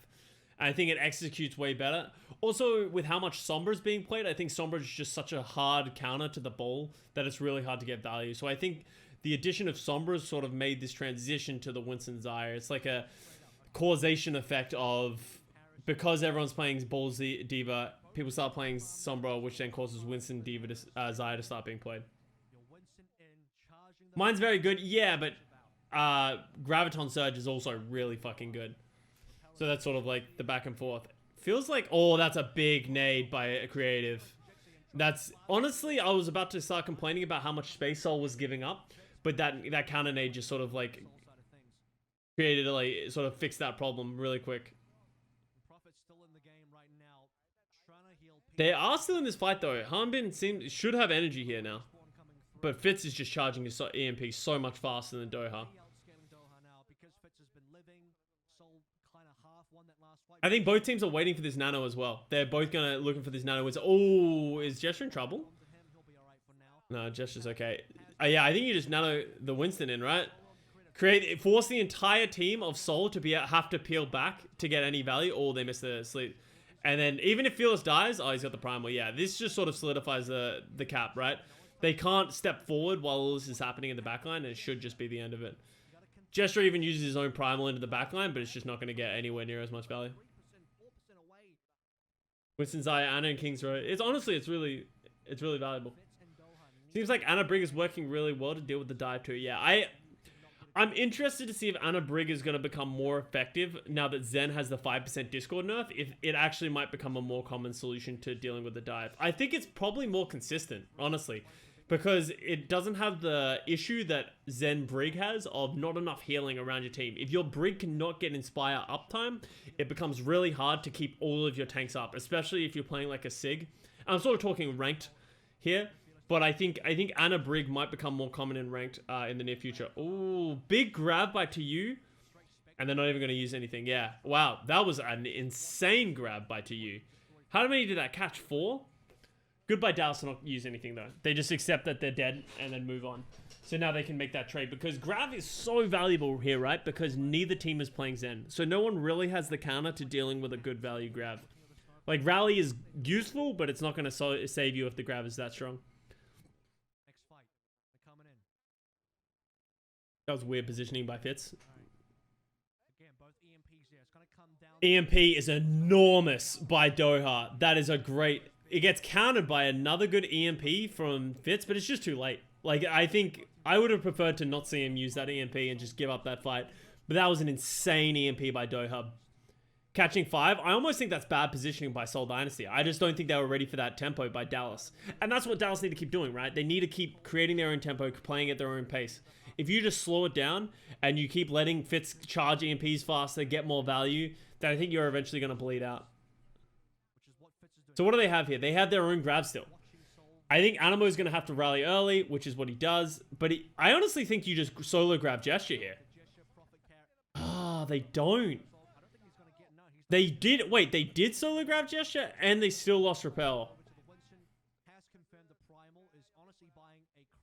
And I think it executes way better. Also, with how much Sombra is being played, I think Sombra is just such a hard counter to the Ball that it's really hard to get value. So I think the addition of Sombra has sort of made this transition to the Winston Zaya. It's like a causation effect of, because everyone's playing Ball D.Va, people start playing Sombra, which then causes Winston D.Va to, Zaya to start being played. Mine's very good, yeah, but Graviton Surge is also really fucking good. So that's sort of like the back and forth. Feels like, oh, that's a big nade by a creative. That's, honestly, I was about to start complaining about how much space Soul was giving up, but that counter nade just sort of like created, like, sort of fixed that problem really quick. They are still in this fight though. Hanbin should have energy here now. But Fitz is just charging his EMP so much faster than Doha. I think both teams are waiting for this nano as well. They're both looking for this nano. Oh, is Gesture in trouble? No, Gesture's okay. Yeah, I think you just nano the Winston in, right? Force the entire team of Soul to have to peel back to get any value, or they miss the sleep. And then even if Fearless dies, oh, he's got the primal. Yeah, this just sort of solidifies the cap, right? They can't step forward while all this is happening in the backline, and it should just be the end of it. Gesture even uses his own primal into the backline, but it's just not going to get anywhere near as much value. Winston Zaya, Ana, and King's Row. It's really valuable. Seems like Ana Brig is working really well to deal with the dive too. Yeah, I'm interested to see if Ana Brig is going to become more effective now that Zen has the 5% Discord nerf, if it actually might become a more common solution to dealing with the dive. I think it's probably more consistent, honestly, because it doesn't have the issue that Zen Brig has of not enough healing around your team. If your Brig cannot get Inspire uptime, it becomes really hard to keep all of your tanks up, especially if you're playing like a Sig. I'm sort of talking ranked here. But I think Ana Brig might become more common in ranked in the near future. Ooh, big grab by TU. And they're not even going to use anything. Yeah. Wow. That was an insane grab by TU. How many did that catch? 4? Good by Dallas to not use anything though. They just accept that they're dead and then move on. So now they can make that trade because Grav is so valuable here, right? Because neither team is playing Zen. So no one really has the counter to dealing with a good value Grav. Like Rally is useful, but it's not going to save you if the Grav is that strong. Next fight. They're coming in. That was weird positioning by Fitz. Again, both EMPs there. It's going to come down. EMP is enormous by Doha. That is a great... It gets countered by another good EMP from Fitz, but it's just too late. Like, I think I would have preferred to not see him use that EMP and just give up that fight. But that was an insane EMP by Doha. Catching 5, I almost think that's bad positioning by Seoul Dynasty. I just don't think they were ready for that tempo by Dallas. And that's what Dallas need to keep doing, right? They need to keep creating their own tempo, playing at their own pace. If you just slow it down and you keep letting Fitz charge EMPs faster, get more value, then I think you're eventually going to bleed out. So what do they have here? They have their own grab still. I think Animo is going to have to rally early, which is what he does. But I honestly think you just solo grab Gesture here. Ah, they don't. They did. Wait, they did solo grab Gesture and they still lost Repel.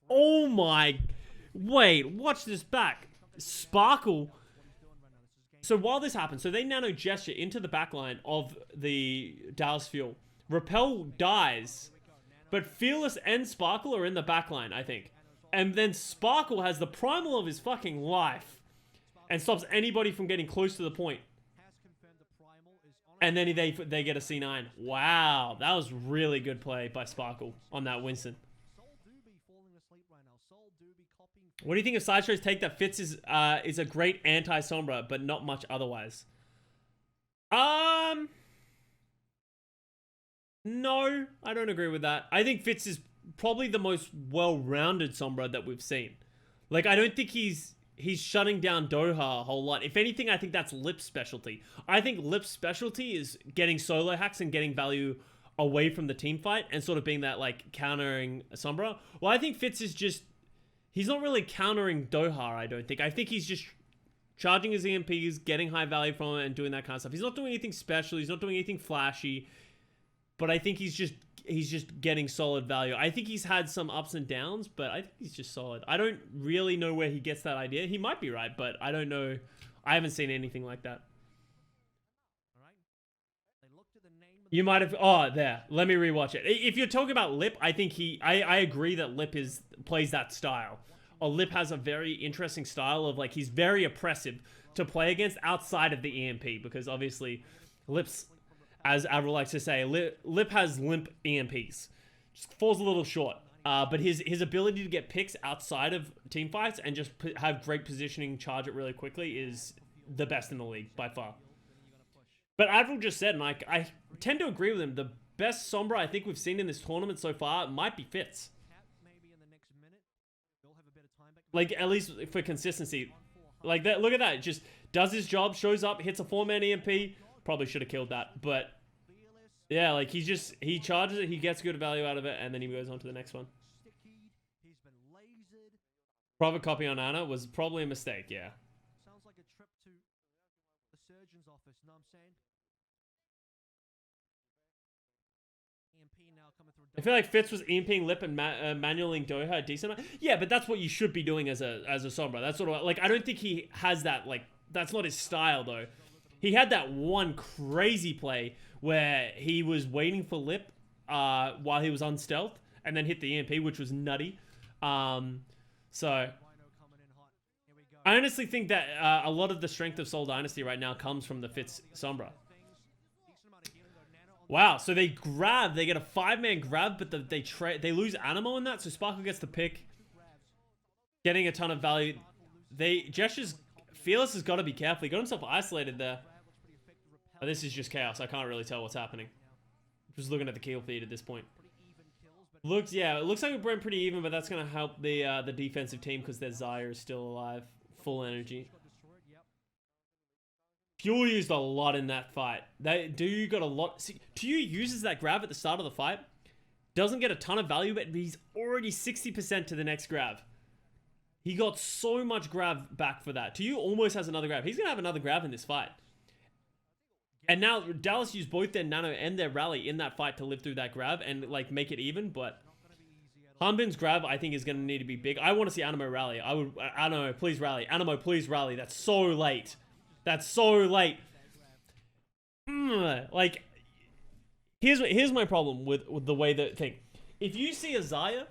Oh my. Wait, watch this back. Sparkle. So while this happens, so they nano Gesture into the backline of the Dallas Fuel. Repel dies, but Fearless and Sparkle are in the backline, I think. And then Sparkle has the primal of his fucking life and stops anybody from getting close to the point. And then they get a C9. Wow, that was really good play by Sparkle on that Winston. What do you think of Sideshow's take that Fitz is a great anti-Sombra, but not much otherwise? No, I don't agree with that. I think Fitz is probably the most well-rounded Sombra that we've seen. Like, I don't think he's shutting down Doha a whole lot. If anything, I think that's Lip's specialty. I think Lip's specialty is getting solo hacks and getting value away from the team fight and sort of being that, like, countering Sombra. Well, I think Fitz is just... He's not really countering Doha, I don't think. I think he's just charging his EMPs, getting high value from it, and doing that kind of stuff. He's not doing anything special. He's not doing anything flashy. But I think he's just getting solid value. I think he's had some ups and downs, but I think he's just solid. I don't really know where he gets that idea. He might be right, but I don't know. I haven't seen anything like that. You might have... Oh, there. Let me rewatch it. If you're talking about Lip, I think I agree that Lip plays that style. Or Lip has a very interesting style of, like, he's very oppressive to play against outside of the EMP. Because, obviously, Lip's... As Avril likes to say, Lip has limp EMPs. Just falls a little short. But his ability to get picks outside of team fights and just have great positioning, charge it really quickly is the best in the league by far. But Avril just said, and I tend to agree with him, the best Sombra I think we've seen in this tournament so far might be Fitz. Like, at least for consistency. Like, that. Look at that. Just does his job, shows up, hits a 4-man EMP. Probably should have killed that, but yeah, like he charges it, he gets good value out of it, and then he goes on to the next one. Private copy on Ana was probably a mistake, yeah. Sounds like a trip to the surgeon's office, know what I'm saying? EMP now coming through. I feel like Fitz was EMPing Lip and manualing Doha a decent amount. Yeah, but that's what you should be doing as a Sombra. That's sort of like, I don't think he has that, like, that's not his style though. He had that one crazy play where he was waiting for Lip while he was unstealthed and then hit the EMP, which was nutty. So I honestly think that a lot of the strength of Seoul Dynasty right now comes from the Fitz Sombra. Wow, so they get a 5-man grab, but they lose Animo in that, so Sparkle gets the pick. Getting a ton of value. Fearless has got to be careful. He got himself isolated there. Oh, this is just chaos. I can't really tell what's happening. Just looking at the kill feed at this point. It looks like it went pretty even, but that's going to help the defensive team because their Zaya is still alive. Full energy. Fuel used a lot in that fight. Duyu got a lot. See, Duyu uses that grab at the start of the fight. Doesn't get a ton of value, but he's already 60% to the next grab. He got so much grab back for that. Duyu almost has another grab. He's going to have another grab in this fight. And now Dallas used both their nano and their rally in that fight to live through that grab and like make it even. But Hanbin's grab, I think, is going to need to be big. I want to see Animo rally. Animo, please rally. Animo, please rally. That's so late. That's so late. Like, here's my problem with the way that thing. If you see a Xayah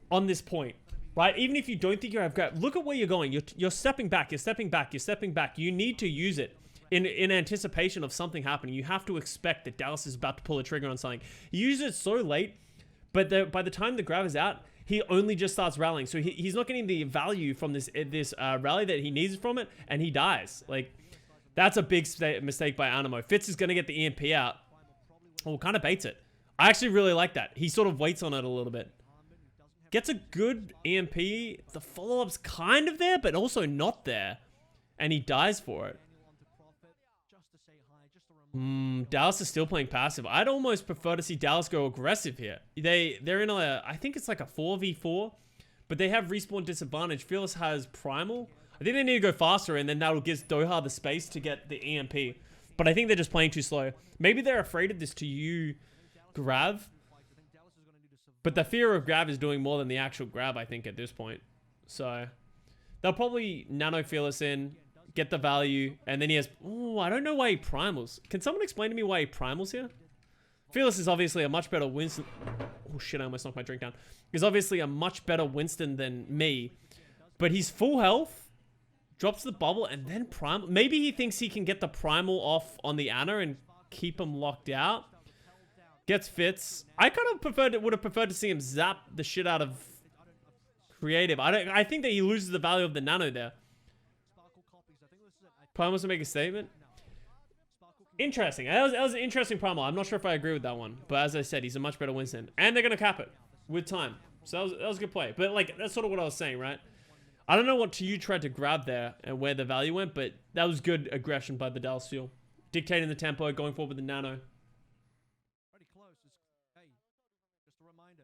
on this point, right? Even if you don't think you have grab, look at where you're going. You're stepping back. You're stepping back. You're stepping back. You need to use it in anticipation of something happening. You have to expect that Dallas is about to pull a trigger on something. You use it so late, but by the time the grab is out, he only just starts rallying. So he's not getting the value from this rally that he needs from it, and he dies. Like, that's a big mistake by Animo. Fitz is going to get the EMP out. Well, kind of baits it. I actually really like that. He sort of waits on it a little bit. Gets a good EMP. The follow-up's kind of there, but also not there. And he dies for it. Dallas is still playing passive. I'd almost prefer to see Dallas go aggressive here. They're in I think it's like a 4v4, but they have respawn disadvantage. Fearless has primal. I think they need to go faster, and then that'll give Doha the space to get the EMP. But I think they're just playing too slow. Maybe they're afraid of this to you grab. But the fear of grab is doing more than the actual grab, I think, at this point. So they'll probably nano Fearless in, get the value, and then he has... Oh, I don't know why he primals. Can someone explain to me why he primals here? Fearless is obviously a much better Winston... Oh shit, I almost knocked my drink down. He's obviously a much better Winston than me. But he's full health, drops the bubble, and then primal... Maybe he thinks he can get the primal off on the Ana and keep him locked out. Gets Fitz. I kind of would have preferred to see him zap the shit out of Creative. I think that he loses the value of the nano there. Prime wants to make a statement. Interesting. That was an interesting promo. I'm not sure if I agree with that one. But as I said, he's a much better Winston. And they're going to cap it with time. So that was a good play. But like, that's sort of what I was saying, right? I don't know what you tried to grab there and where the value went, but that was good aggression by the Dallas Fuel. Dictating the tempo, going forward with the nano. Pretty close. Hey, just a reminder.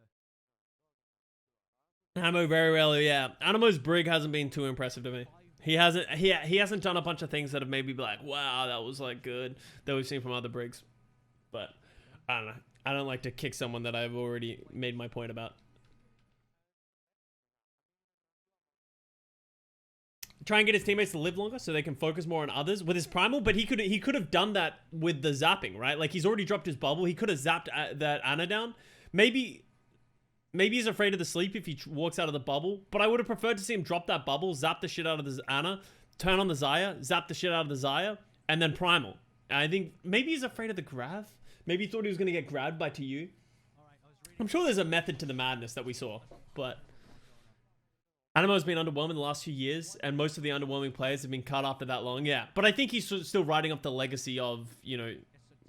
Animo very rarely, yeah. Animo's brig hasn't been too impressive to me. He hasn't done a bunch of things that have made me be like, wow, that was like good that we've seen from other brigs. But I don't know. I don't like to kick someone that I've already made my point about. Try and get his teammates to live longer so they can focus more on others with his primal, but he could have done that with the zapping, right? Like, he's already dropped his bubble. He could have zapped that Ana down. Maybe he's afraid of the sleep if he walks out of the bubble, but I would have preferred to see him drop that bubble, zap the shit out of the Ana, turn on the Xayah, zap the shit out of the Xayah, and then primal. And I think maybe he's afraid of the grab. Maybe he thought he was going to get grabbed by TU. I'm sure there's a method to the madness that we saw, but Animo's been underwhelming the last few years, and most of the underwhelming players have been cut after that long. Yeah, but I think he's still riding up the legacy of, you know,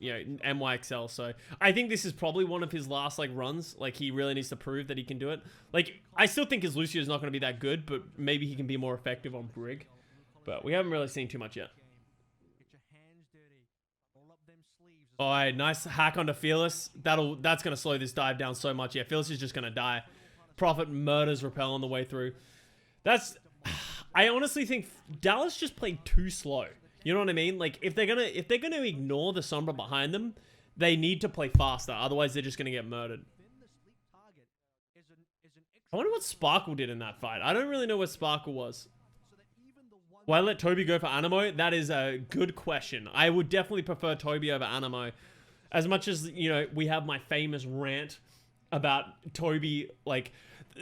NYXL. So I think this is probably one of his last like runs. Like, he really needs to prove that he can do it. Like, I still think his Lucio is not going to be that good, but maybe he can be more effective on Brig. But we haven't really seen too much yet. All right, nice hack onto Fearless. That's going to slow this dive down so much. Yeah, Fearless is just going to die. Prophet murders Repel on the way through. I honestly think Dallas just played too slow. You know what I mean? Like, if they're gonna ignore the Sombra behind them, they need to play faster. Otherwise, they're just gonna get murdered. I wonder what Sparkle did in that fight. I don't really know where Sparkle was. Why let Toby go for Animo? That is a good question. I would definitely prefer Toby over Animo. As much as, you know, we have my famous rant about Toby. Like,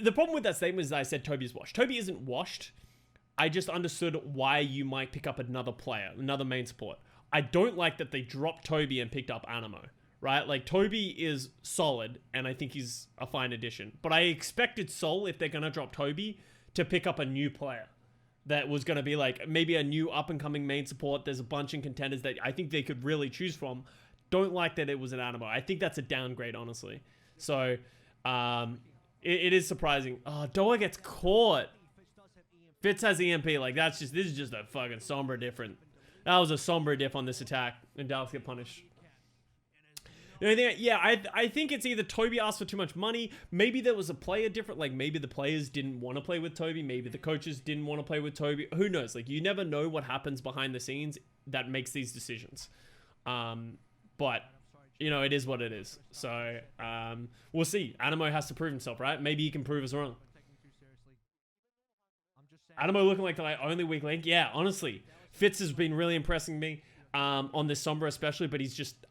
the problem with that statement is that I said Toby's washed. Toby isn't washed. I just understood why you might pick up another player, another main support. I don't like that they dropped Toby and picked up Animo, right? Like, Toby is solid, and I think he's a fine addition. But I expected Seoul, if they're going to drop Toby, to pick up a new player that was going to be like maybe a new up-and-coming main support. There's a bunch in contenders that I think they could really choose from. Don't like that it was an Animo. I think that's a downgrade, honestly. So, it is surprising. Oh, Doa gets caught. Fitz has EMP. Like, this is just a fucking Sombra different. That was a Sombra diff on this attack, and Dallas get punished. The only thing, yeah, I think it's either Toby asked for too much money. Maybe there was a player different. Like, maybe the players didn't want to play with Toby. Maybe the coaches didn't want to play with Toby. Who knows? Like, you never know what happens behind the scenes that makes these decisions. But you know, it is what it is. So we'll see. Animo has to prove himself, right? Maybe he can prove us wrong. Animo looking like the only weak link. Yeah, honestly, Fitz has been really impressing me on this Sombra especially, but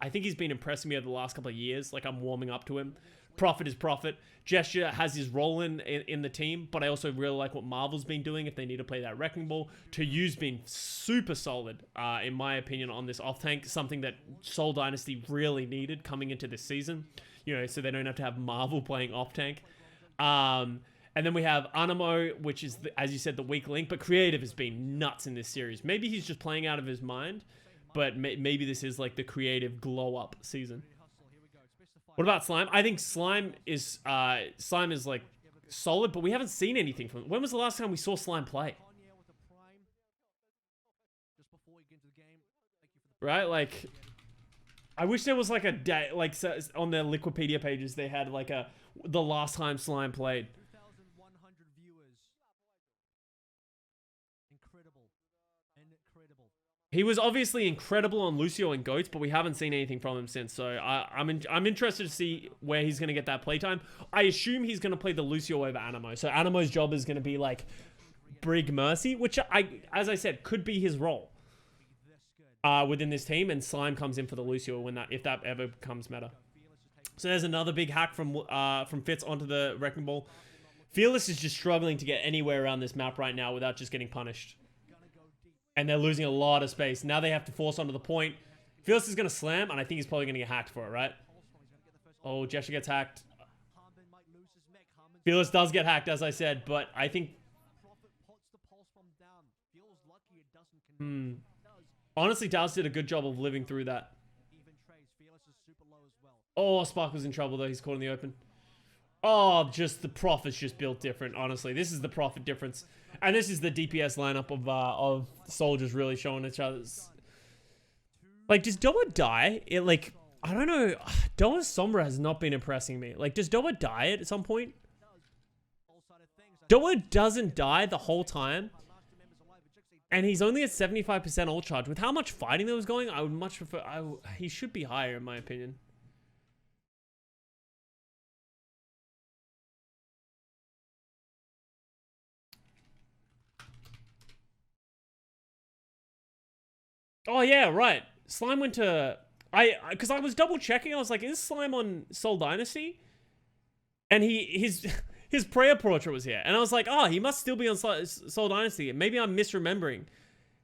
I think he's been impressing me over the last couple of years. Like, I'm warming up to him. Profit is profit. Gesture has his role in the team, but I also really like what Marvel's been doing if they need to play that Wrecking Ball. To Yu's been super solid, in my opinion, on this off-tank, something that Seoul Dynasty really needed coming into this season, you know, so they don't have to have Marvel playing off-tank. And then we have Animo, which is, as you said, the weak link, but Creative has been nuts in this series. Maybe he's just playing out of his mind, but maybe this is like the Creative glow-up season. What about Slime? I think Slime is like solid, but we haven't seen anything from him. When was the last time we saw Slime play? Right? Like, I wish there was like a day, like on their Liquipedia pages, they had like the last time Slime played. He was obviously incredible on Lucio and Goats, but we haven't seen anything from him since. So I'm interested to see where he's going to get that playtime. I assume he's going to play the Lucio over Animo. So Animo's job is going to be like Brig Mercy, which as I said, could be his role within this team. And Slime comes in for the Lucio if that ever becomes meta. So there's another big hack from Fitz onto the Wrecking Ball. Fearless is just struggling to get anywhere around this map right now without just getting punished. And they're losing a lot of space. Now they have to force onto the point. Fearless is going to slam, and I think he's probably going to get hacked for it, right? Oh, Gesture gets hacked. Fearless does get hacked, as I said, but I think... Honestly, Dallas did a good job of living through that. Oh, Spark was in trouble, though. He's caught in the open. Oh, just the Prophet's just built different, honestly. This is the Prophet difference. And this is the DPS lineup of soldiers really showing each other's... Like, does Doa die? I don't know. Doa's Sombra has not been impressing me. Like, does Doa die at some point? Doa doesn't die the whole time. And he's only at 75% ult charge. With how much fighting there was going, I would much prefer... he should be higher, in my opinion. Oh yeah, right. Slime went to because I was double checking. I was like, is Slime on Seoul Dynasty? And his prayer portrait was here, and I was like, oh, he must still be on Seoul Dynasty. Maybe I'm misremembering.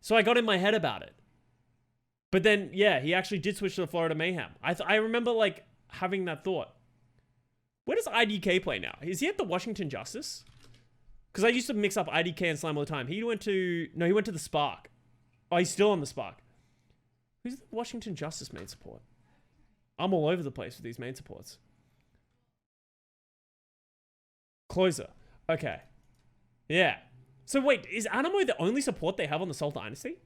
So I got in my head about it. But then yeah, he actually did switch to the Florida Mayhem. I remember like having that thought. Where does IDK play now? Is he at the Washington Justice? Because I used to mix up IDK and Slime all the time. He went to the Spark. Oh, he's still on the Spark. Who's the Washington Justice main support? I'm all over the place with these main supports. Closer. Okay. Yeah. So wait, is Animo the only support they have on the Seoul Dynasty?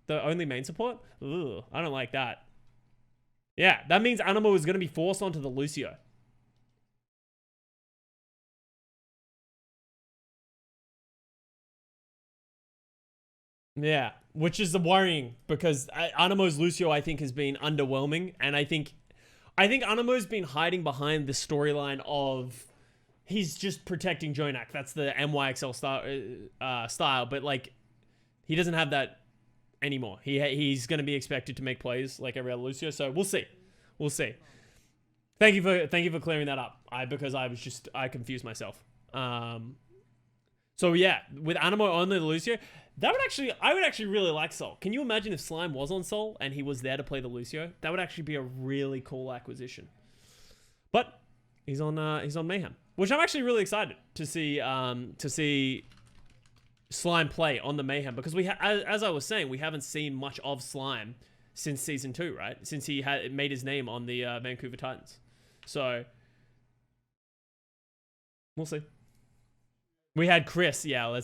The only main support? Ugh, I don't like that. Yeah, that means Animo is going to be forced onto the Lucio. Yeah, which is worrying because Animo's Lucio, I think, has been underwhelming, and I think Animo's been hiding behind the storyline of he's just protecting Jonak. That's the MYXL style, but like he doesn't have that anymore. He's going to be expected to make plays like every other Lucio, so we'll see. We'll see. Thank you for clearing that up. Because I confused myself. So yeah, with Animo only the Lucio, I would actually really like Soul. Can you imagine if Slime was on Soul and he was there to play the Lucio? That would actually be a really cool acquisition. But he's on Mayhem, which I'm actually really excited to see Slime play on the Mayhem, because as I was saying, we haven't seen much of Slime since season 2, right? Since he had made his name on the Vancouver Titans. So we'll see. We had Chris. Yeah, we'll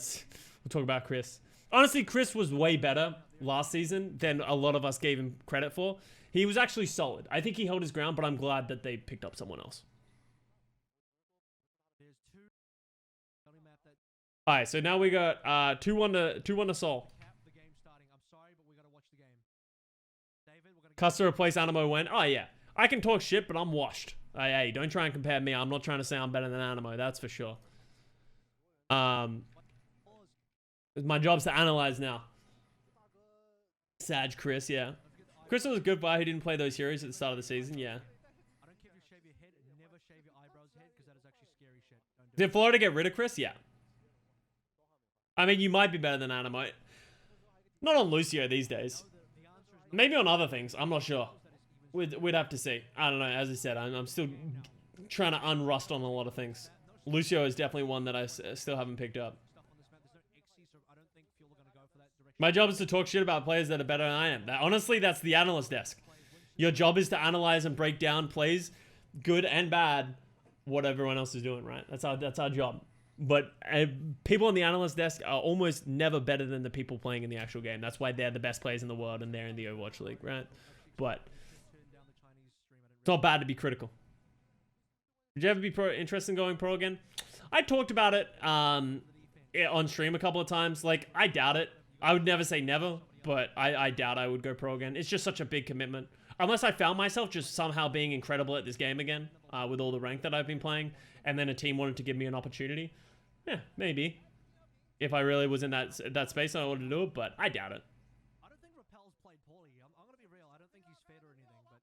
talk about Chris. Honestly, Chris was way better last season than a lot of us gave him credit for. He was actually solid. I think he held his ground, but I'm glad that they picked up someone else. All right, so now we got 2-1 to Seoul. Custa replace Animo when? Oh, yeah. I can talk shit, but I'm washed. Hey, don't try and compare me. I'm not trying to say I'm better than Animo. That's for sure. My job's to analyze now. Sag Chris, yeah. Chris was a good guy who didn't play those heroes at the start of the season, yeah. I don't care if you shave your head and never shave your eyebrows head because that is actually scary shit. Don't do Did Florida get rid of Chris? Yeah. I mean, you might be better than Animo. Not on Lucio these days. Maybe on other things. I'm not sure. We'd have to see. I don't know. As I said, I'm still trying to unrust on a lot of things. Lucio is definitely one that I still haven't picked up. My job is to talk shit about players that are better than I am. Honestly, that's the analyst desk. Your job is to analyze and break down plays, good and bad, what everyone else is doing, right? That's our job. But people on the analyst desk are almost never better than the people playing in the actual game. That's why they're the best players in the world and they're in the Overwatch League, right? But it's not bad to be critical. Would you ever be interested in going pro again? I talked about it on stream a couple of times. Like, I doubt it. I would never say never, but I doubt I would go pro again. It's just such a big commitment. Unless I found myself just somehow being incredible at this game again, with all the rank that I've been playing, and then a team wanted to give me an opportunity. Yeah, maybe. If I really was in that space, I wanted to do it, but I doubt it. I don't think Repel's played poorly. I'm going to be real. I don't think he's fed or anything, but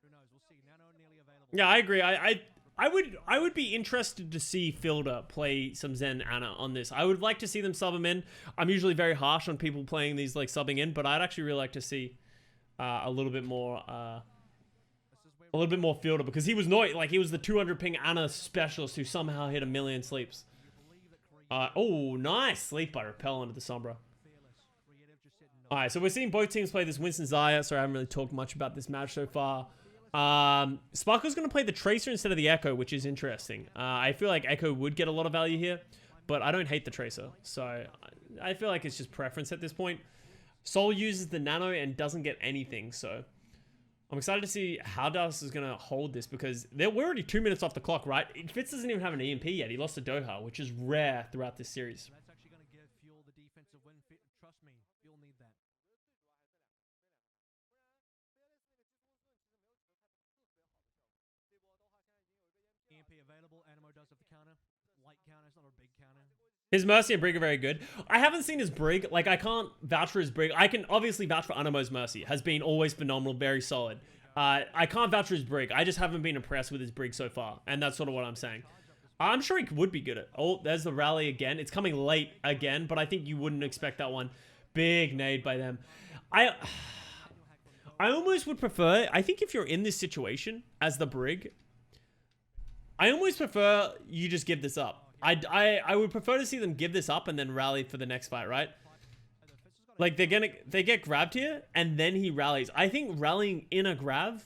who knows? We'll see. Nano nearly available. Yeah, I agree. I would be interested to see Fielder play some Zen Ana on this. I would like to see them sub him in. I'm usually very harsh on people playing these like subbing in, but I'd actually really like to see a little bit more Fielder, because he was he was the 200 ping Ana specialist who somehow hit 1 million sleeps. Oh, nice sleep by Repel into the Sombra. Alright, so we're seeing both teams play this Winston Zarya. Sorry, I haven't really talked much about this match so far. Sparkle's going to play the Tracer instead of the Echo, which is interesting. I feel like Echo would get a lot of value here, but I don't hate the Tracer. So I feel like it's just preference at this point. Seoul uses the Nano and doesn't get anything, so I'm excited to see how Dallas is going to hold this, because we're already 2 minutes off the clock, right? Fitz doesn't even have an EMP yet. He lost to Doha, which is rare throughout this series. That's actually going to give fuel the defensive win. Trust me, you'll need that. EMP available. Animo does have the counter. Light counter. It's not a big counter. His Mercy and Brig are very good. I haven't seen his Brig. Like, I can't vouch for his Brig. I can obviously vouch for Animo's Mercy. Has been always phenomenal, very solid. I can't vouch for his Brig. I just haven't been impressed with his Brig so far. And that's sort of what I'm saying. I'm sure he would be good at... Oh, there's the rally again. It's coming late again, but I think you wouldn't expect that one. Big nade by them. I almost would prefer... I think if you're in this situation as the Brig, I almost prefer you just give this up. I would prefer to see them give this up and then rally for the next fight, right? Like, they get grabbed here and then he rallies. I think rallying in a grab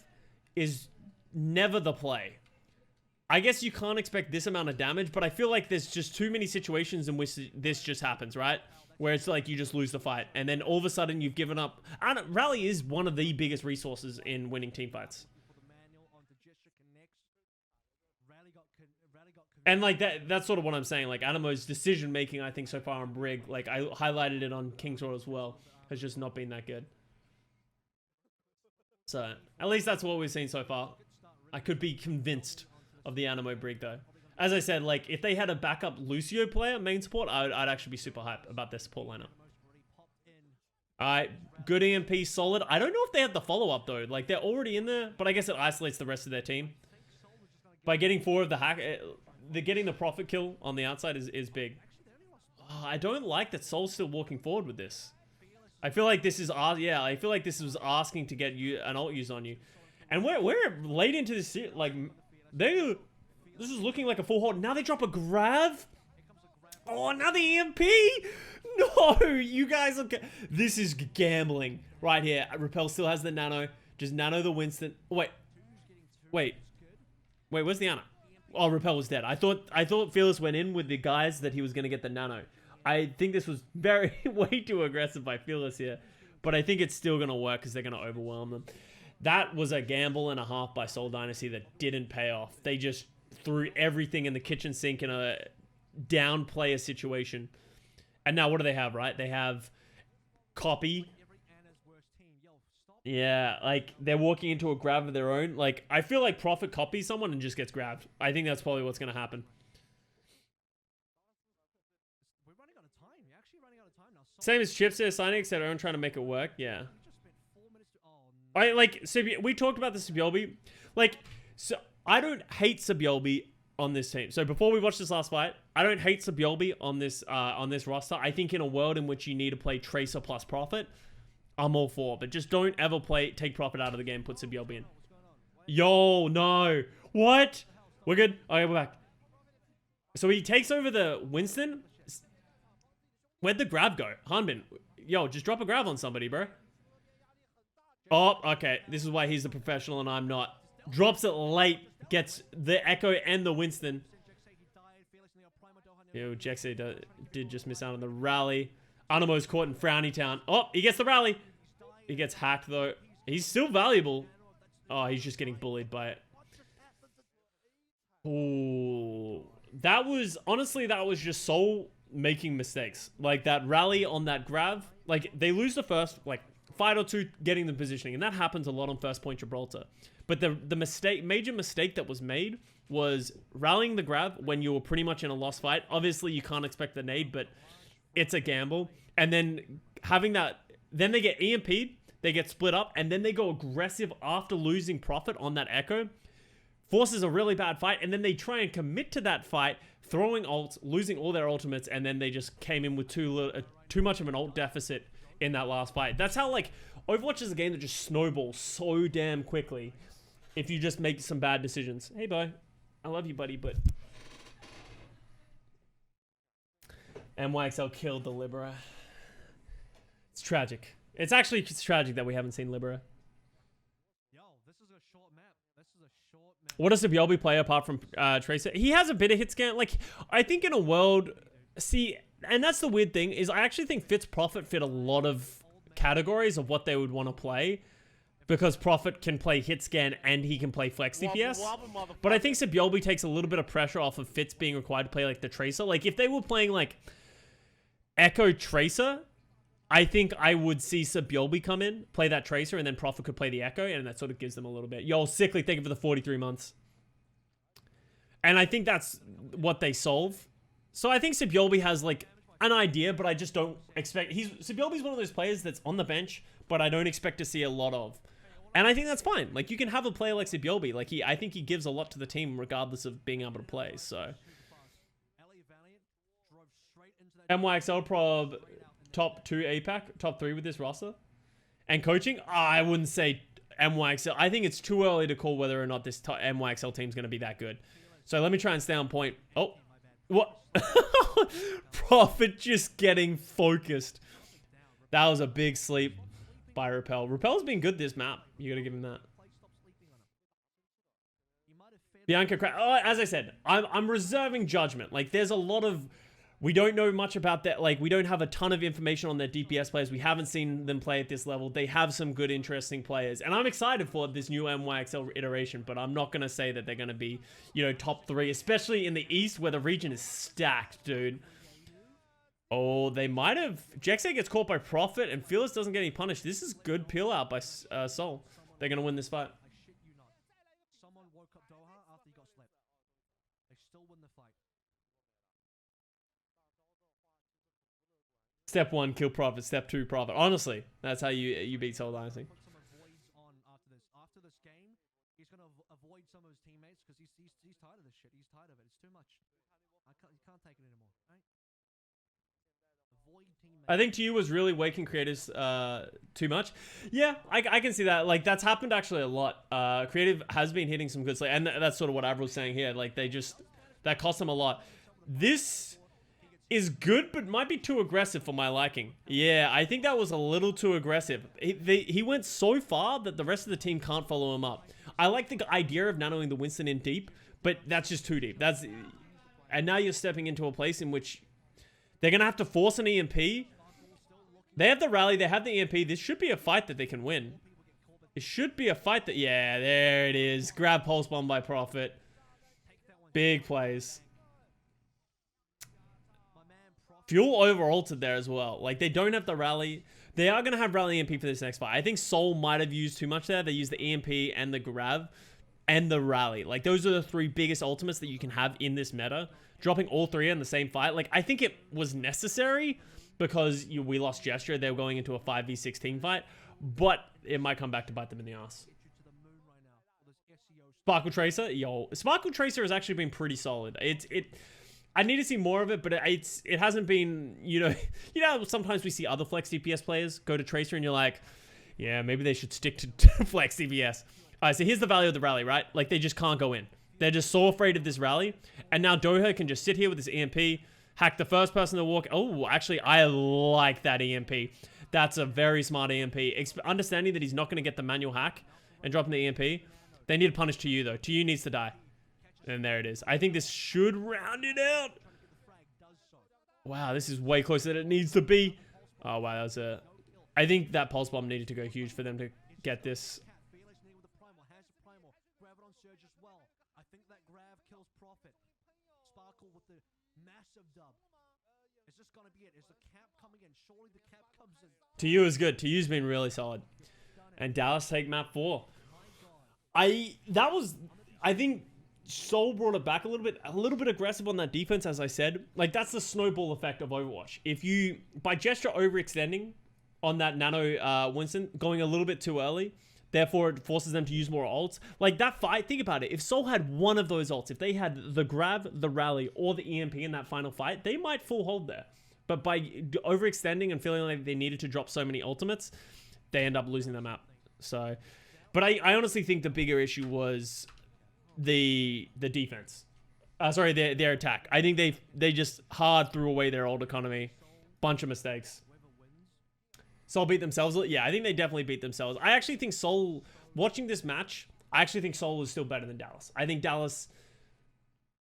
is never the play. I guess you can't expect this amount of damage, but I feel like there's just too many situations in which this just happens, right? Where it's like you just lose the fight and then all of a sudden you've given up. Rally is one of the biggest resources in winning team fights. And like that's sort of what I'm saying. Like Animo's decision making, I think so far on Brig, like I highlighted it on King's Road as well, has just not been that good. So at least that's what we've seen so far. I could be convinced of the Animo Brig though. As I said, like if they had a backup Lucio player, main support, I'd actually be super hyped about their support lineup. Alright, good EMP, solid. I don't know if they have the follow-up though. Like they're already in there, but I guess it isolates the rest of their team. By getting 4 of the hack... getting the profit kill on the outside is big. Oh, I don't like that Soul's still walking forward with this. I feel like this is I feel like this was asking to get you an ult use on you. And we're late into this, like this is looking like a full hold. Now they drop a grab. Oh, another EMP. No, you guys are this is gambling right here. Repel still has the nano. Just nano the Winston. Wait, where's the Ana? Oh, Repel was dead. I thought Fearless went in with the guys that he was going to get the nano. I think this was way too aggressive by Fearless here. But I think it's still going to work because they're going to overwhelm them. That was a gamble and a half by Seoul Dynasty that didn't pay off. They just threw everything in the kitchen sink in a down player situation. And now what do they have, right? They have Copy, Yeah, like they're walking into a grab of their own. Like I feel like Prophet copies someone and just gets grabbed. I think that's probably what's gonna happen. We're running out of time. You're actually running out of time now. Same as Chips there signing, except everyone trying to make it work. Yeah. We just spent 4 minutes. Oh, no. I like we talked about the Sabiolbi. Like, so I don't hate Sabiolbi on this team. So before we watch this last fight, I don't hate Sabiolbi on this roster. I think in a world in which you need to play Tracer plus Prophet, I'm all for. But just don't ever take Prophet out of the game. Put Sabiolbi in. Yo, no. What? We're good. Okay, we're back. So he takes over the Winston. Where'd the grab go? Hanbin. Yo, just drop a grab on somebody, bro. Oh, okay. This is why he's the professional and I'm not. Drops it late. Gets the Echo and the Winston. Yo, Jexay did just miss out on the rally. Anamo's caught in Frowny Town. Oh, he gets the rally. He gets hacked, though. He's still valuable. Oh, he's just getting bullied by it. Ooh. That was, honestly, that was just Seoul making mistakes. Like, that rally on that grab. Like, they lose the first, like, fight or two getting the positioning. And that happens a lot on first point Gibraltar. But the major mistake that was made was rallying the grab when you were pretty much in a lost fight. Obviously, you can't expect the nade, but it's a gamble. And then having that, then they get EMP'd, they get split up, and then they go aggressive after losing Prophet on that Echo. Forces a really bad fight, and then they try and commit to that fight, throwing ults, losing all their ultimates, and then they just came in with too much of an ult deficit in that last fight. That's how, like, Overwatch is a game that just snowballs so damn quickly if you just make some bad decisions. Hey, boy. I love you, buddy, but... NYXL killed the Libera. It's tragic. It's tragic that we haven't seen Libera. Yo, this is a short map. What does Sabiolbi play apart from Tracer? He has a bit of hit scan. Like, I think in a world... See, and that's the weird thing, is I actually think Fitz Prophet fit a lot of categories of what they would want to play. Because Prophet can play hit scan and he can play flex DPS. But I think Sabiolbi takes a little bit of pressure off of Fitz being required to play like the Tracer. Like, if they were playing like Echo Tracer, I think I would see Sabiolbi come in, play that Tracer, and then Prophet could play the Echo, and that sort of gives them a little bit. Yo, Sickly, thank you for the 43 months. And I think that's what they solve. So I think Sabiolbi has like an idea, but I just don't expect... Sabiolbi's one of those players that's on the bench, but I don't expect to see a lot of. And I think that's fine. Like, you can have a player like Sabiolbi. Like, I think he gives a lot to the team regardless of being able to play, so... NYXL prob top 2 APAC, top 3 with this roster. And coaching? I wouldn't say NYXL. I think it's too early to call whether or not this NYXL team's going to be that good. So let me try and stay on point. Oh, what? Prophet just getting focused. That was a big sleep by Repel. Repel's been good this map. You got to give him that. Bianca, as I said, I'm reserving judgment. Like, there's a lot of... We don't know much about that. Like, we don't have a ton of information on their DPS players. We haven't seen them play at this level. They have some good, interesting players. And I'm excited for this new NYXL iteration, but I'm not going to say that they're going to be, you know, top 3, especially in the East where the region is stacked, dude. Oh, they might have... Jexay gets caught by Prophet and Fearless doesn't get any punished. This is good peel out by Seoul. They're going to win this fight. Someone woke up Doha after he got slept. They still win the fight. Step 1, kill Prophet. Step 2, Prophet. Honestly, that's how you beat Seoul Dynasty. Put some avoids on after this. After this game, he's gonna avoid some of his teammates because he's tired of this shit. He's tired of it. It's too much. He can't take it anymore. Right? Avoid teammates. I think to you was really waking creators too much. Yeah, I can see that. Like, that's happened actually a lot. Creative has been hitting some good slay, and that's sort of what Avril's saying here. Like, that cost them a lot. This is good, but might be too aggressive for my liking. Yeah, I think that was a little too aggressive. He went so far that the rest of the team can't follow him up. I like the idea of nanoing the Winston in deep, but that's just too deep. And now you're stepping into a place in which they're going to have to force an EMP. They have the rally, they have the EMP. This should be a fight that they can win. It should be a fight that... Yeah, there it is. Grab pulse bomb by Prophet. Big plays. Fuel over ulted there as well. Like, they don't have the rally. They are going to have Rally EMP for this next fight. I think Seoul might have used too much there. They used the EMP and the Grab and the Rally. Like, those are the 3 biggest ultimates that you can have in this meta. Dropping all 3 in the same fight. Like, I think it was necessary because we lost Gesture. They were going into a 5v16 fight. But it might come back to bite them in the ass. Sparkle Tracer? Yo. Sparkle Tracer has actually been pretty solid. I need to see more of it, but it hasn't been, you know, sometimes we see other Flex DPS players go to Tracer and you're like, yeah, maybe they should stick to Flex DPS. All right, so here's the value of the rally, right? Like, they just can't go in. They're just so afraid of this rally. And now Doha can just sit here with his EMP, hack the first person to walk. Oh, actually, I like that EMP. That's a very smart EMP. Understanding that he's not going to get the manual hack and dropping the EMP. They need to punish TU, though. TU needs to die. And there it is. I think this should round it out. Wow, this is way closer than it needs to be. Oh, wow, that was a... I think that Pulse Bomb needed to go huge for them to get this. TU is good. TU's been really solid. And Dallas take map 4. I think Seoul brought it back a little bit aggressive on that defense, as I said. Like, that's the snowball effect of Overwatch. If you, by Gesture overextending on that Nano Winston, going a little bit too early, therefore it forces them to use more ults. Like, that fight, think about it. If Seoul had one of those ults, if they had the Grab, the Rally, or the EMP in that final fight, they might full hold there. But by overextending and feeling like they needed to drop so many ultimates, they end up losing the map. So, but I honestly think the bigger issue was the defense. Sorry, their attack. I think they just hard threw away their old economy. Bunch of mistakes. Seoul beat themselves. Yeah, I think they definitely beat themselves. I actually think Seoul, watching this match, I actually think Seoul is still better than Dallas. I think Dallas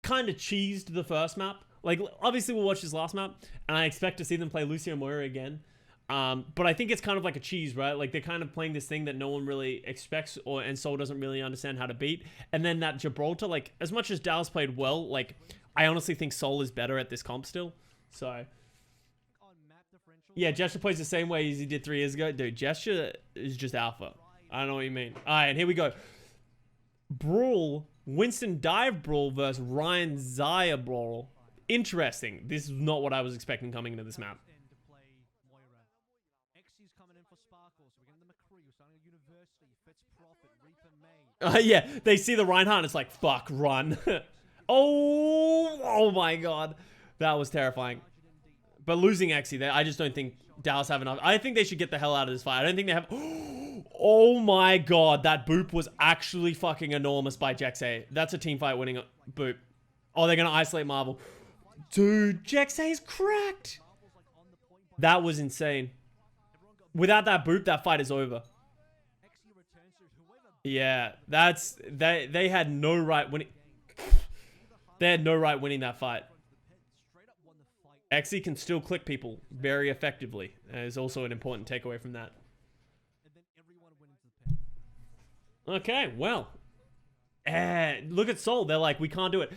kind of cheesed the first map. Like, obviously we'll watch this last map, and I expect to see them play Lucio Moira again. But I think it's kind of like a cheese, right? Like, they're kind of playing this thing that no one really expects, and Seoul doesn't really understand how to beat. And then that Gibraltar, like, as much as Dallas played well, like, I honestly think Seoul is better at this comp still. So, yeah, Gesture plays the same way as he did 3 years ago. Dude, Gesture is just alpha. I don't know what you mean. All right, and here we go. Brawl, Winston Dive Brawl versus Ryan Zaya Brawl. Interesting. This is not what I was expecting coming into this map. Yeah, they see the Reinhardt, it's like, fuck, run. Oh my god. That was terrifying. But losing Exy there, I just don't think Dallas have enough. I think they should get the hell out of this fight. I don't think they have... Oh my god, that boop was actually fucking enormous by Jexay. That's a team fight winning boop. Oh, they're going to isolate Marvel. Dude, Jexay is cracked. That was insane. Without that boop, that fight is over. Yeah, that's... They had no right winning... They had no right winning that fight. Exy can still click people very effectively. Is also an important takeaway from that. Okay, well. Look at Seoul. They're like, we can't do it.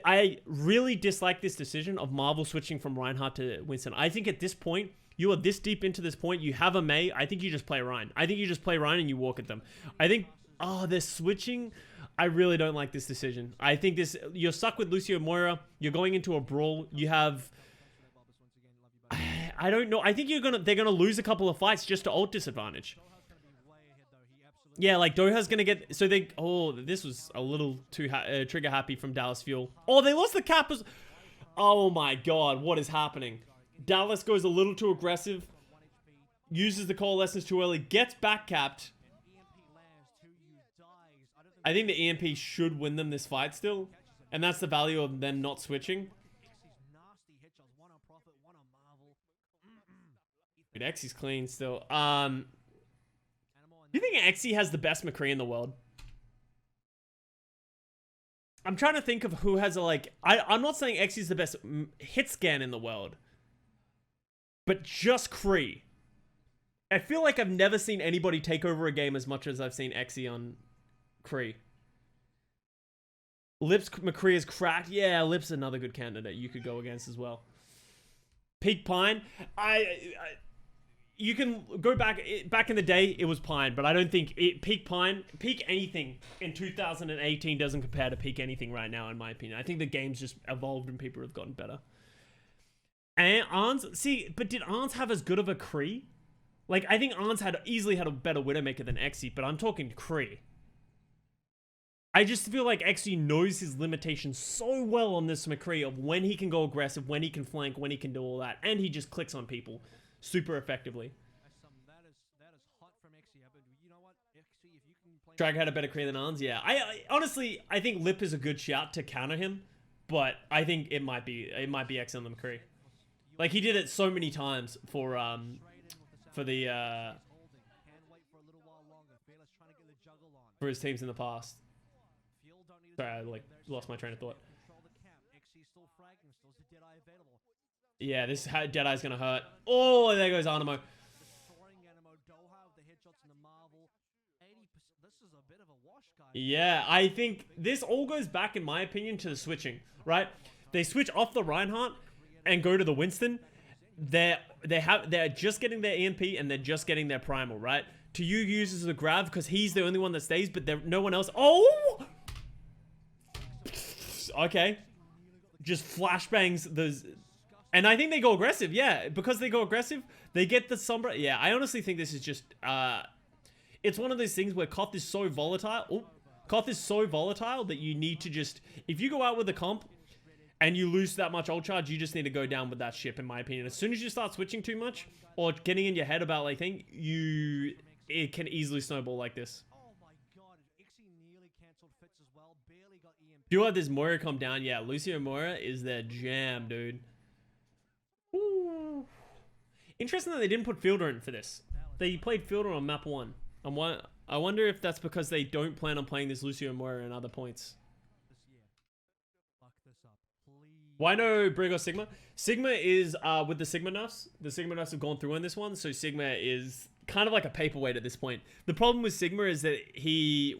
I really dislike this decision of Marvel switching from Reinhardt to Winston. I think at this point, you are this deep into this point. You have a Mei. I think you just play Ryan. I think you just play Ryan and you walk at them. I think, oh, they're switching. I really don't like this decision. I think this, you're stuck with Lucio Moira. You're going into a brawl. You have, I don't know. I think they're gonna lose a couple of fights just to ult disadvantage. Yeah, like Doha's gonna get, so they, oh, this was a little too trigger happy from Dallas Fuel. Oh, they lost the cap as, oh my god, what is happening? Dallas goes a little too aggressive, uses the coalescence too early, gets back capped. I think the EMP should win them this fight still, and that's the value of them not switching. Dude, Xy's clean still. Do you think Xy has the best McCree in the world? I'm trying to think of who has a, like... I'm not saying Xy's the best hit scan in the world. But just Cree. I feel like I've never seen anybody take over a game as much as I've seen Xy on Cree. Lips McCree is cracked. Yeah, Lips another good candidate you could go against as well. Peak Pine. you can go back in the day, it was Pine, but I don't think peak anything in 2018 doesn't compare to peak anything right now, in my opinion. I think the game's just evolved and people have gotten better. And Arns, but did Arns have as good of a Kree? Like, I think Arns easily had a better Widowmaker than Xe, but I'm talking Kree. I just feel like Xe knows his limitations so well on this McCree of when he can go aggressive, when he can flank, when he can do all that, and he just clicks on people super effectively. That is hot from Xe, but you know what? Xe, if you can play... Drag had a better Kree than Arns, yeah. I honestly, I think Lip is a good shout to counter him, but I think it might be X on the McCree. Like, he did it so many times for his teams in the past. Sorry, I lost my train of thought. Yeah, this Deadeye's gonna hurt. Oh, there goes Animo. Yeah, I think this all goes back, in my opinion, to the switching, right? They switch off the Reinhardt and go to the Winston. They're just getting their EMP and they're just getting their primal, right? To you uses the grab because he's the only one that stays, but no one else. Oh! Okay. Just flashbangs those. And I think they go aggressive, yeah. Because they go aggressive, they get the Sombra. Yeah, I honestly think this is just... it's one of those things where Koth is so volatile. Oh, Koth is so volatile that you need to just... If you go out with a comp and you lose that much ult charge, you just need to go down with that ship, in my opinion. As soon as you start switching too much or getting in your head about like thing, it can easily snowball like this. Do have this Moira come down? Yeah, Lucio Moira is their jam, dude. Ooh. Interesting that they didn't put Fielder in for this. They played Fielder on map 1. I wonder if that's because they don't plan on playing this Lucio Moira in other points. Why no Brig or Sigma? Sigma is with the Sigma nerfs. The Sigma nerfs have gone through in this one, so Sigma is kind of like a paperweight at this point. The problem with Sigma is that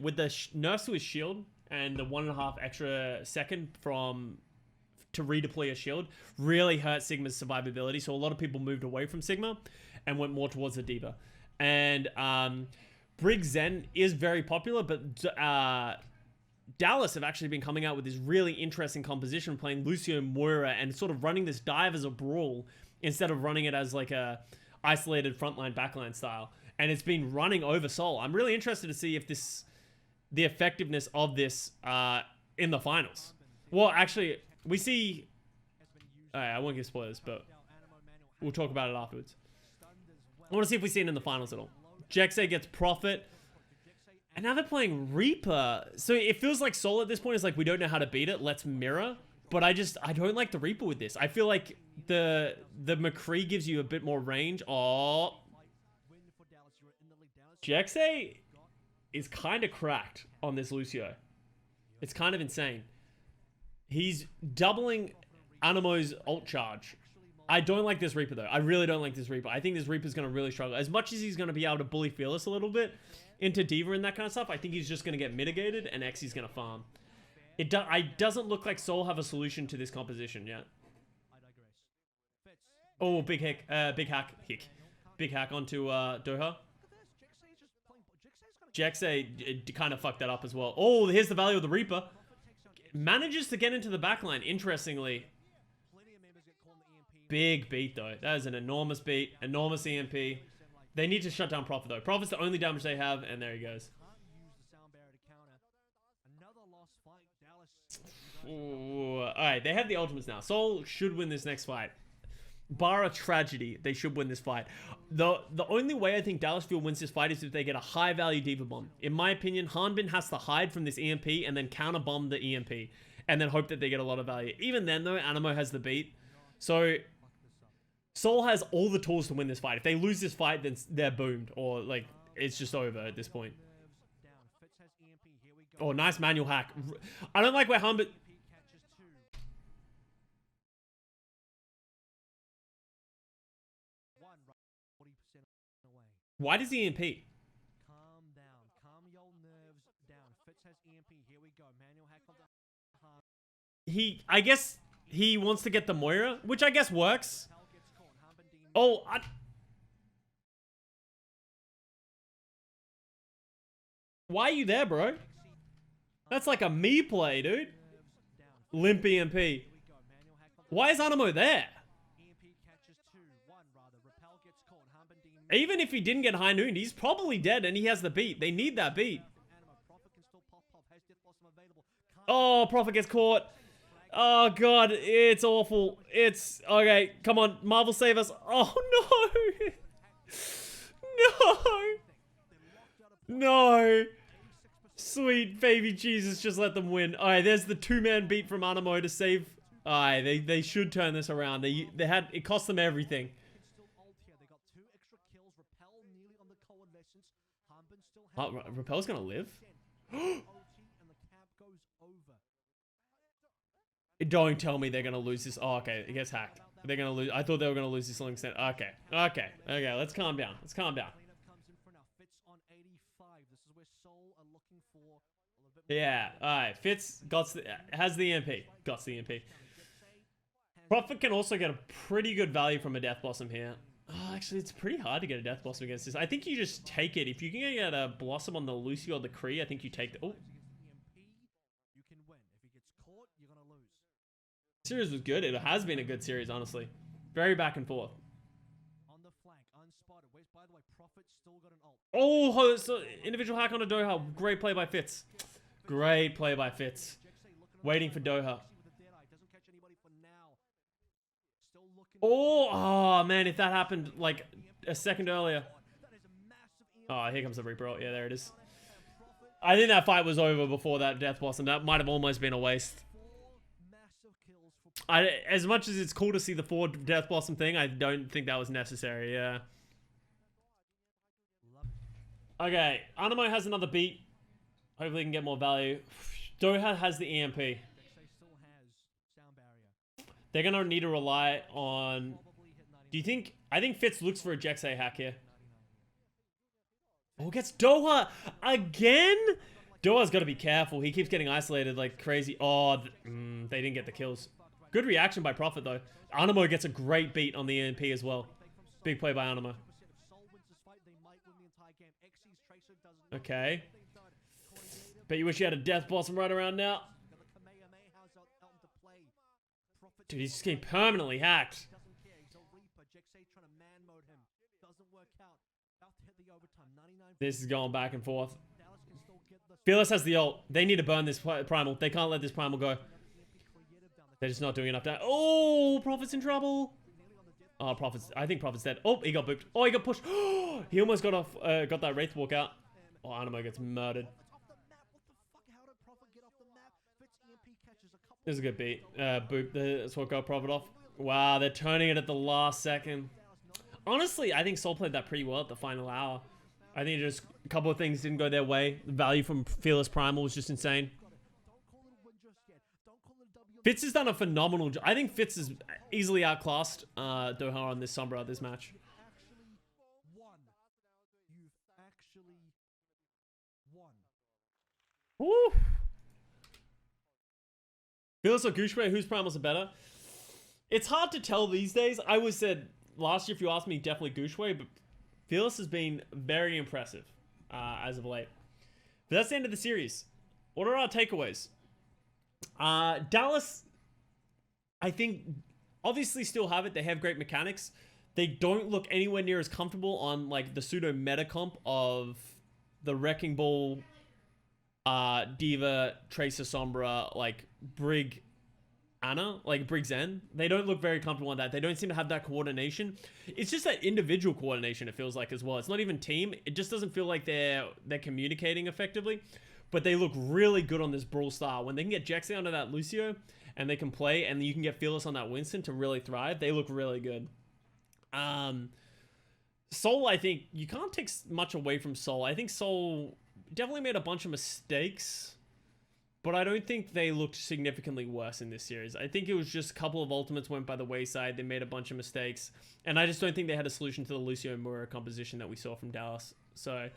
with the nerfs to his shield and the 1.5 extra second to redeploy a shield, really hurt Sigma's survivability. So a lot of people moved away from Sigma and went more towards the D.Va. And Brig Zen is very popular, but Dallas have actually been coming out with this really interesting composition, playing Lucio Moira and sort of running this dive as a brawl instead of running it as like a isolated frontline backline style. And it's been running over Seoul. I'm really interested to see if the effectiveness of this in the finals. Well, actually, we see... I won't give spoilers, but we'll talk about it afterwards. I want to see if we see it in the finals at all. Jexay gets Prophet. And now they're playing Reaper. So it feels like Seoul at this point is like, we don't know how to beat it. Let's mirror. But I don't like the Reaper with this. I feel like the McCree gives you a bit more range. Oh. Jexay is kind of cracked on this Lucio. It's kind of insane. He's doubling Animo's ult charge. I don't like this Reaper, though. I really don't like this Reaper. I think this Reaper's going to really struggle. As much as he's going to be able to bully Fearless a little bit into D.Va and that kind of stuff, I think he's just going to get mitigated and Xy's going to farm. It doesn't look like Seoul have a solution to this composition yet. Oh, big hack onto Doha. Jexay kind of fucked that up as well. Oh, here's the value of the Reaper. Manages to get into the backline, interestingly. Big beat, though. That is an enormous beat. Enormous EMP. They need to shut down Prophet, though. Prophet's the only damage they have, and there he goes. Alright, they have the ultimates now. Seoul should win this next fight. Bar a tragedy, they should win this fight. The only way I think Dallas Fuel wins this fight is if they get a high-value D.Va bomb. In my opinion, Hanbin has to hide from this EMP and then counter-bomb the EMP. And then hope that they get a lot of value. Even then, though, Animo has the beat. So, Seoul has all the tools to win this fight. If they lose this fight, then they're boomed. Or, like, it's just over at this point. Oh, nice manual hack. I don't like where Hanbin... Why does he EMP? Calm down. Calm your nerves down. Fitz has EMP. Here we go. Manual hack on the... I guess he wants to get the Moira, which I guess works. Oh, Why are you there, bro? That's like a me play, dude. Limp EMP. Why is Animo there? Even if he didn't get high noon, he's probably dead and he has the beat. They need that beat. Oh, Prophet gets caught. Oh, God. It's awful. It's... Okay, come on. Marvel, save us. Oh, no. No. No. Sweet baby Jesus, just let them win. Alright, there's the two-man beat from Animo to save... Alright, they should turn this around. They had... It cost them everything. Repel's gonna live? Don't tell me they're gonna lose this. Oh, okay, it gets hacked. They're gonna lose. I thought they were gonna lose this long extent. Okay, okay, okay. Let's calm down. Let's calm down. Yeah. All right. Fitz has the EMP. Got the EMP. Prophet can also get a pretty good value from a Death Blossom here. Oh, actually, it's pretty hard to get a Death Blossom against this. I think you just take it. If you can get a Blossom on the Lucy or the Kree, I think you take the... Oh. Series was good. It has been a good series, honestly. Very back and forth. Oh, so individual hack on a Doha. Great play by Fitz. Great play by Fitz. Waiting for Doha. Oh, man, if that happened like a second earlier. Oh, here comes the Reaper. Oh, yeah, there it is. I think that fight was over before that Death Blossom. That might have almost been a waste. As much as it's cool to see the 4 Death Blossom thing, I don't think that was necessary, yeah. Okay, Animo has another beat. Hopefully he can get more value. Doha has the EMP. They're going to need to rely on... Do you think... I think Fitz looks for a Jexay hack here. Oh, gets Doha again? Doha's got to be careful. He keeps getting isolated like crazy. Oh, they didn't get the kills. Good reaction by Prophet, though. Animo gets a great beat on the EMP as well. Big play by Animo. Okay. Bet you wish you had a Death Blossom right around now. Dude, he's just getting permanently hacked. This is going back and forth. Fearless has the ult. They need to burn this primal. They can't let this primal go. They're just not doing enough damage. Oh, Prophet's in trouble. Oh, I think Prophet's dead. Oh, he got booped. Oh, he got pushed. He almost got off, got that Wraith walk out. Oh, Animo gets murdered. This is a good beat. Boop. That's what got Prophet off. Wow, they're turning it at the last second. Honestly, I think Soul played that pretty well at the final hour. I think just a couple of things didn't go their way. The value from Fearless Primal was just insane. Fitz has done a phenomenal job. I think Fitz is easily outclassed Doha on this Sombra, this match. Woo! Fearless or Gooshway, whose primals are better? It's hard to tell these days. I was said last year, if you asked me, definitely Gooshway, but Fearless has been very impressive as of late. But that's the end of the series. What are our takeaways? Dallas, I think, obviously still have it. They have great mechanics. They don't look anywhere near as comfortable on like the pseudo meta comp of the Wrecking Ball, Diva, Tracer Sombra, like Brig Anna, like Brig Zen. They don't look very comfortable on that. They don't seem to have that coordination. It's just that individual coordination, it feels like, as well. It's not even team. It just doesn't feel like they're communicating effectively. But they look really good on this Brawl style. When they can get Jexay onto that Lucio, and they can play, and you can get Fearless on that Winston to really thrive, they look really good. Soul, I think, you can't take much away from Soul. I think Soul definitely made a bunch of mistakes, but I don't think they looked significantly worse in this series. I think it was just a couple of ultimates went by the wayside. They made a bunch of mistakes, and I just don't think they had a solution to the Lucio and Mura composition that we saw from Dallas. So, it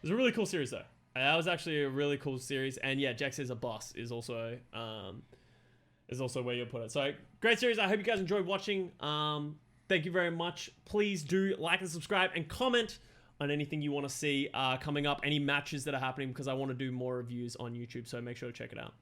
was a really cool series, though. That was actually a really cool series, and yeah, Jax is a boss is also where you'll put it. So great series. I hope you guys enjoyed watching. Thank you very much. Please do like and subscribe and comment on anything you want to see coming up, any matches that are happening, because I want to do more reviews on YouTube. So make sure to check it out.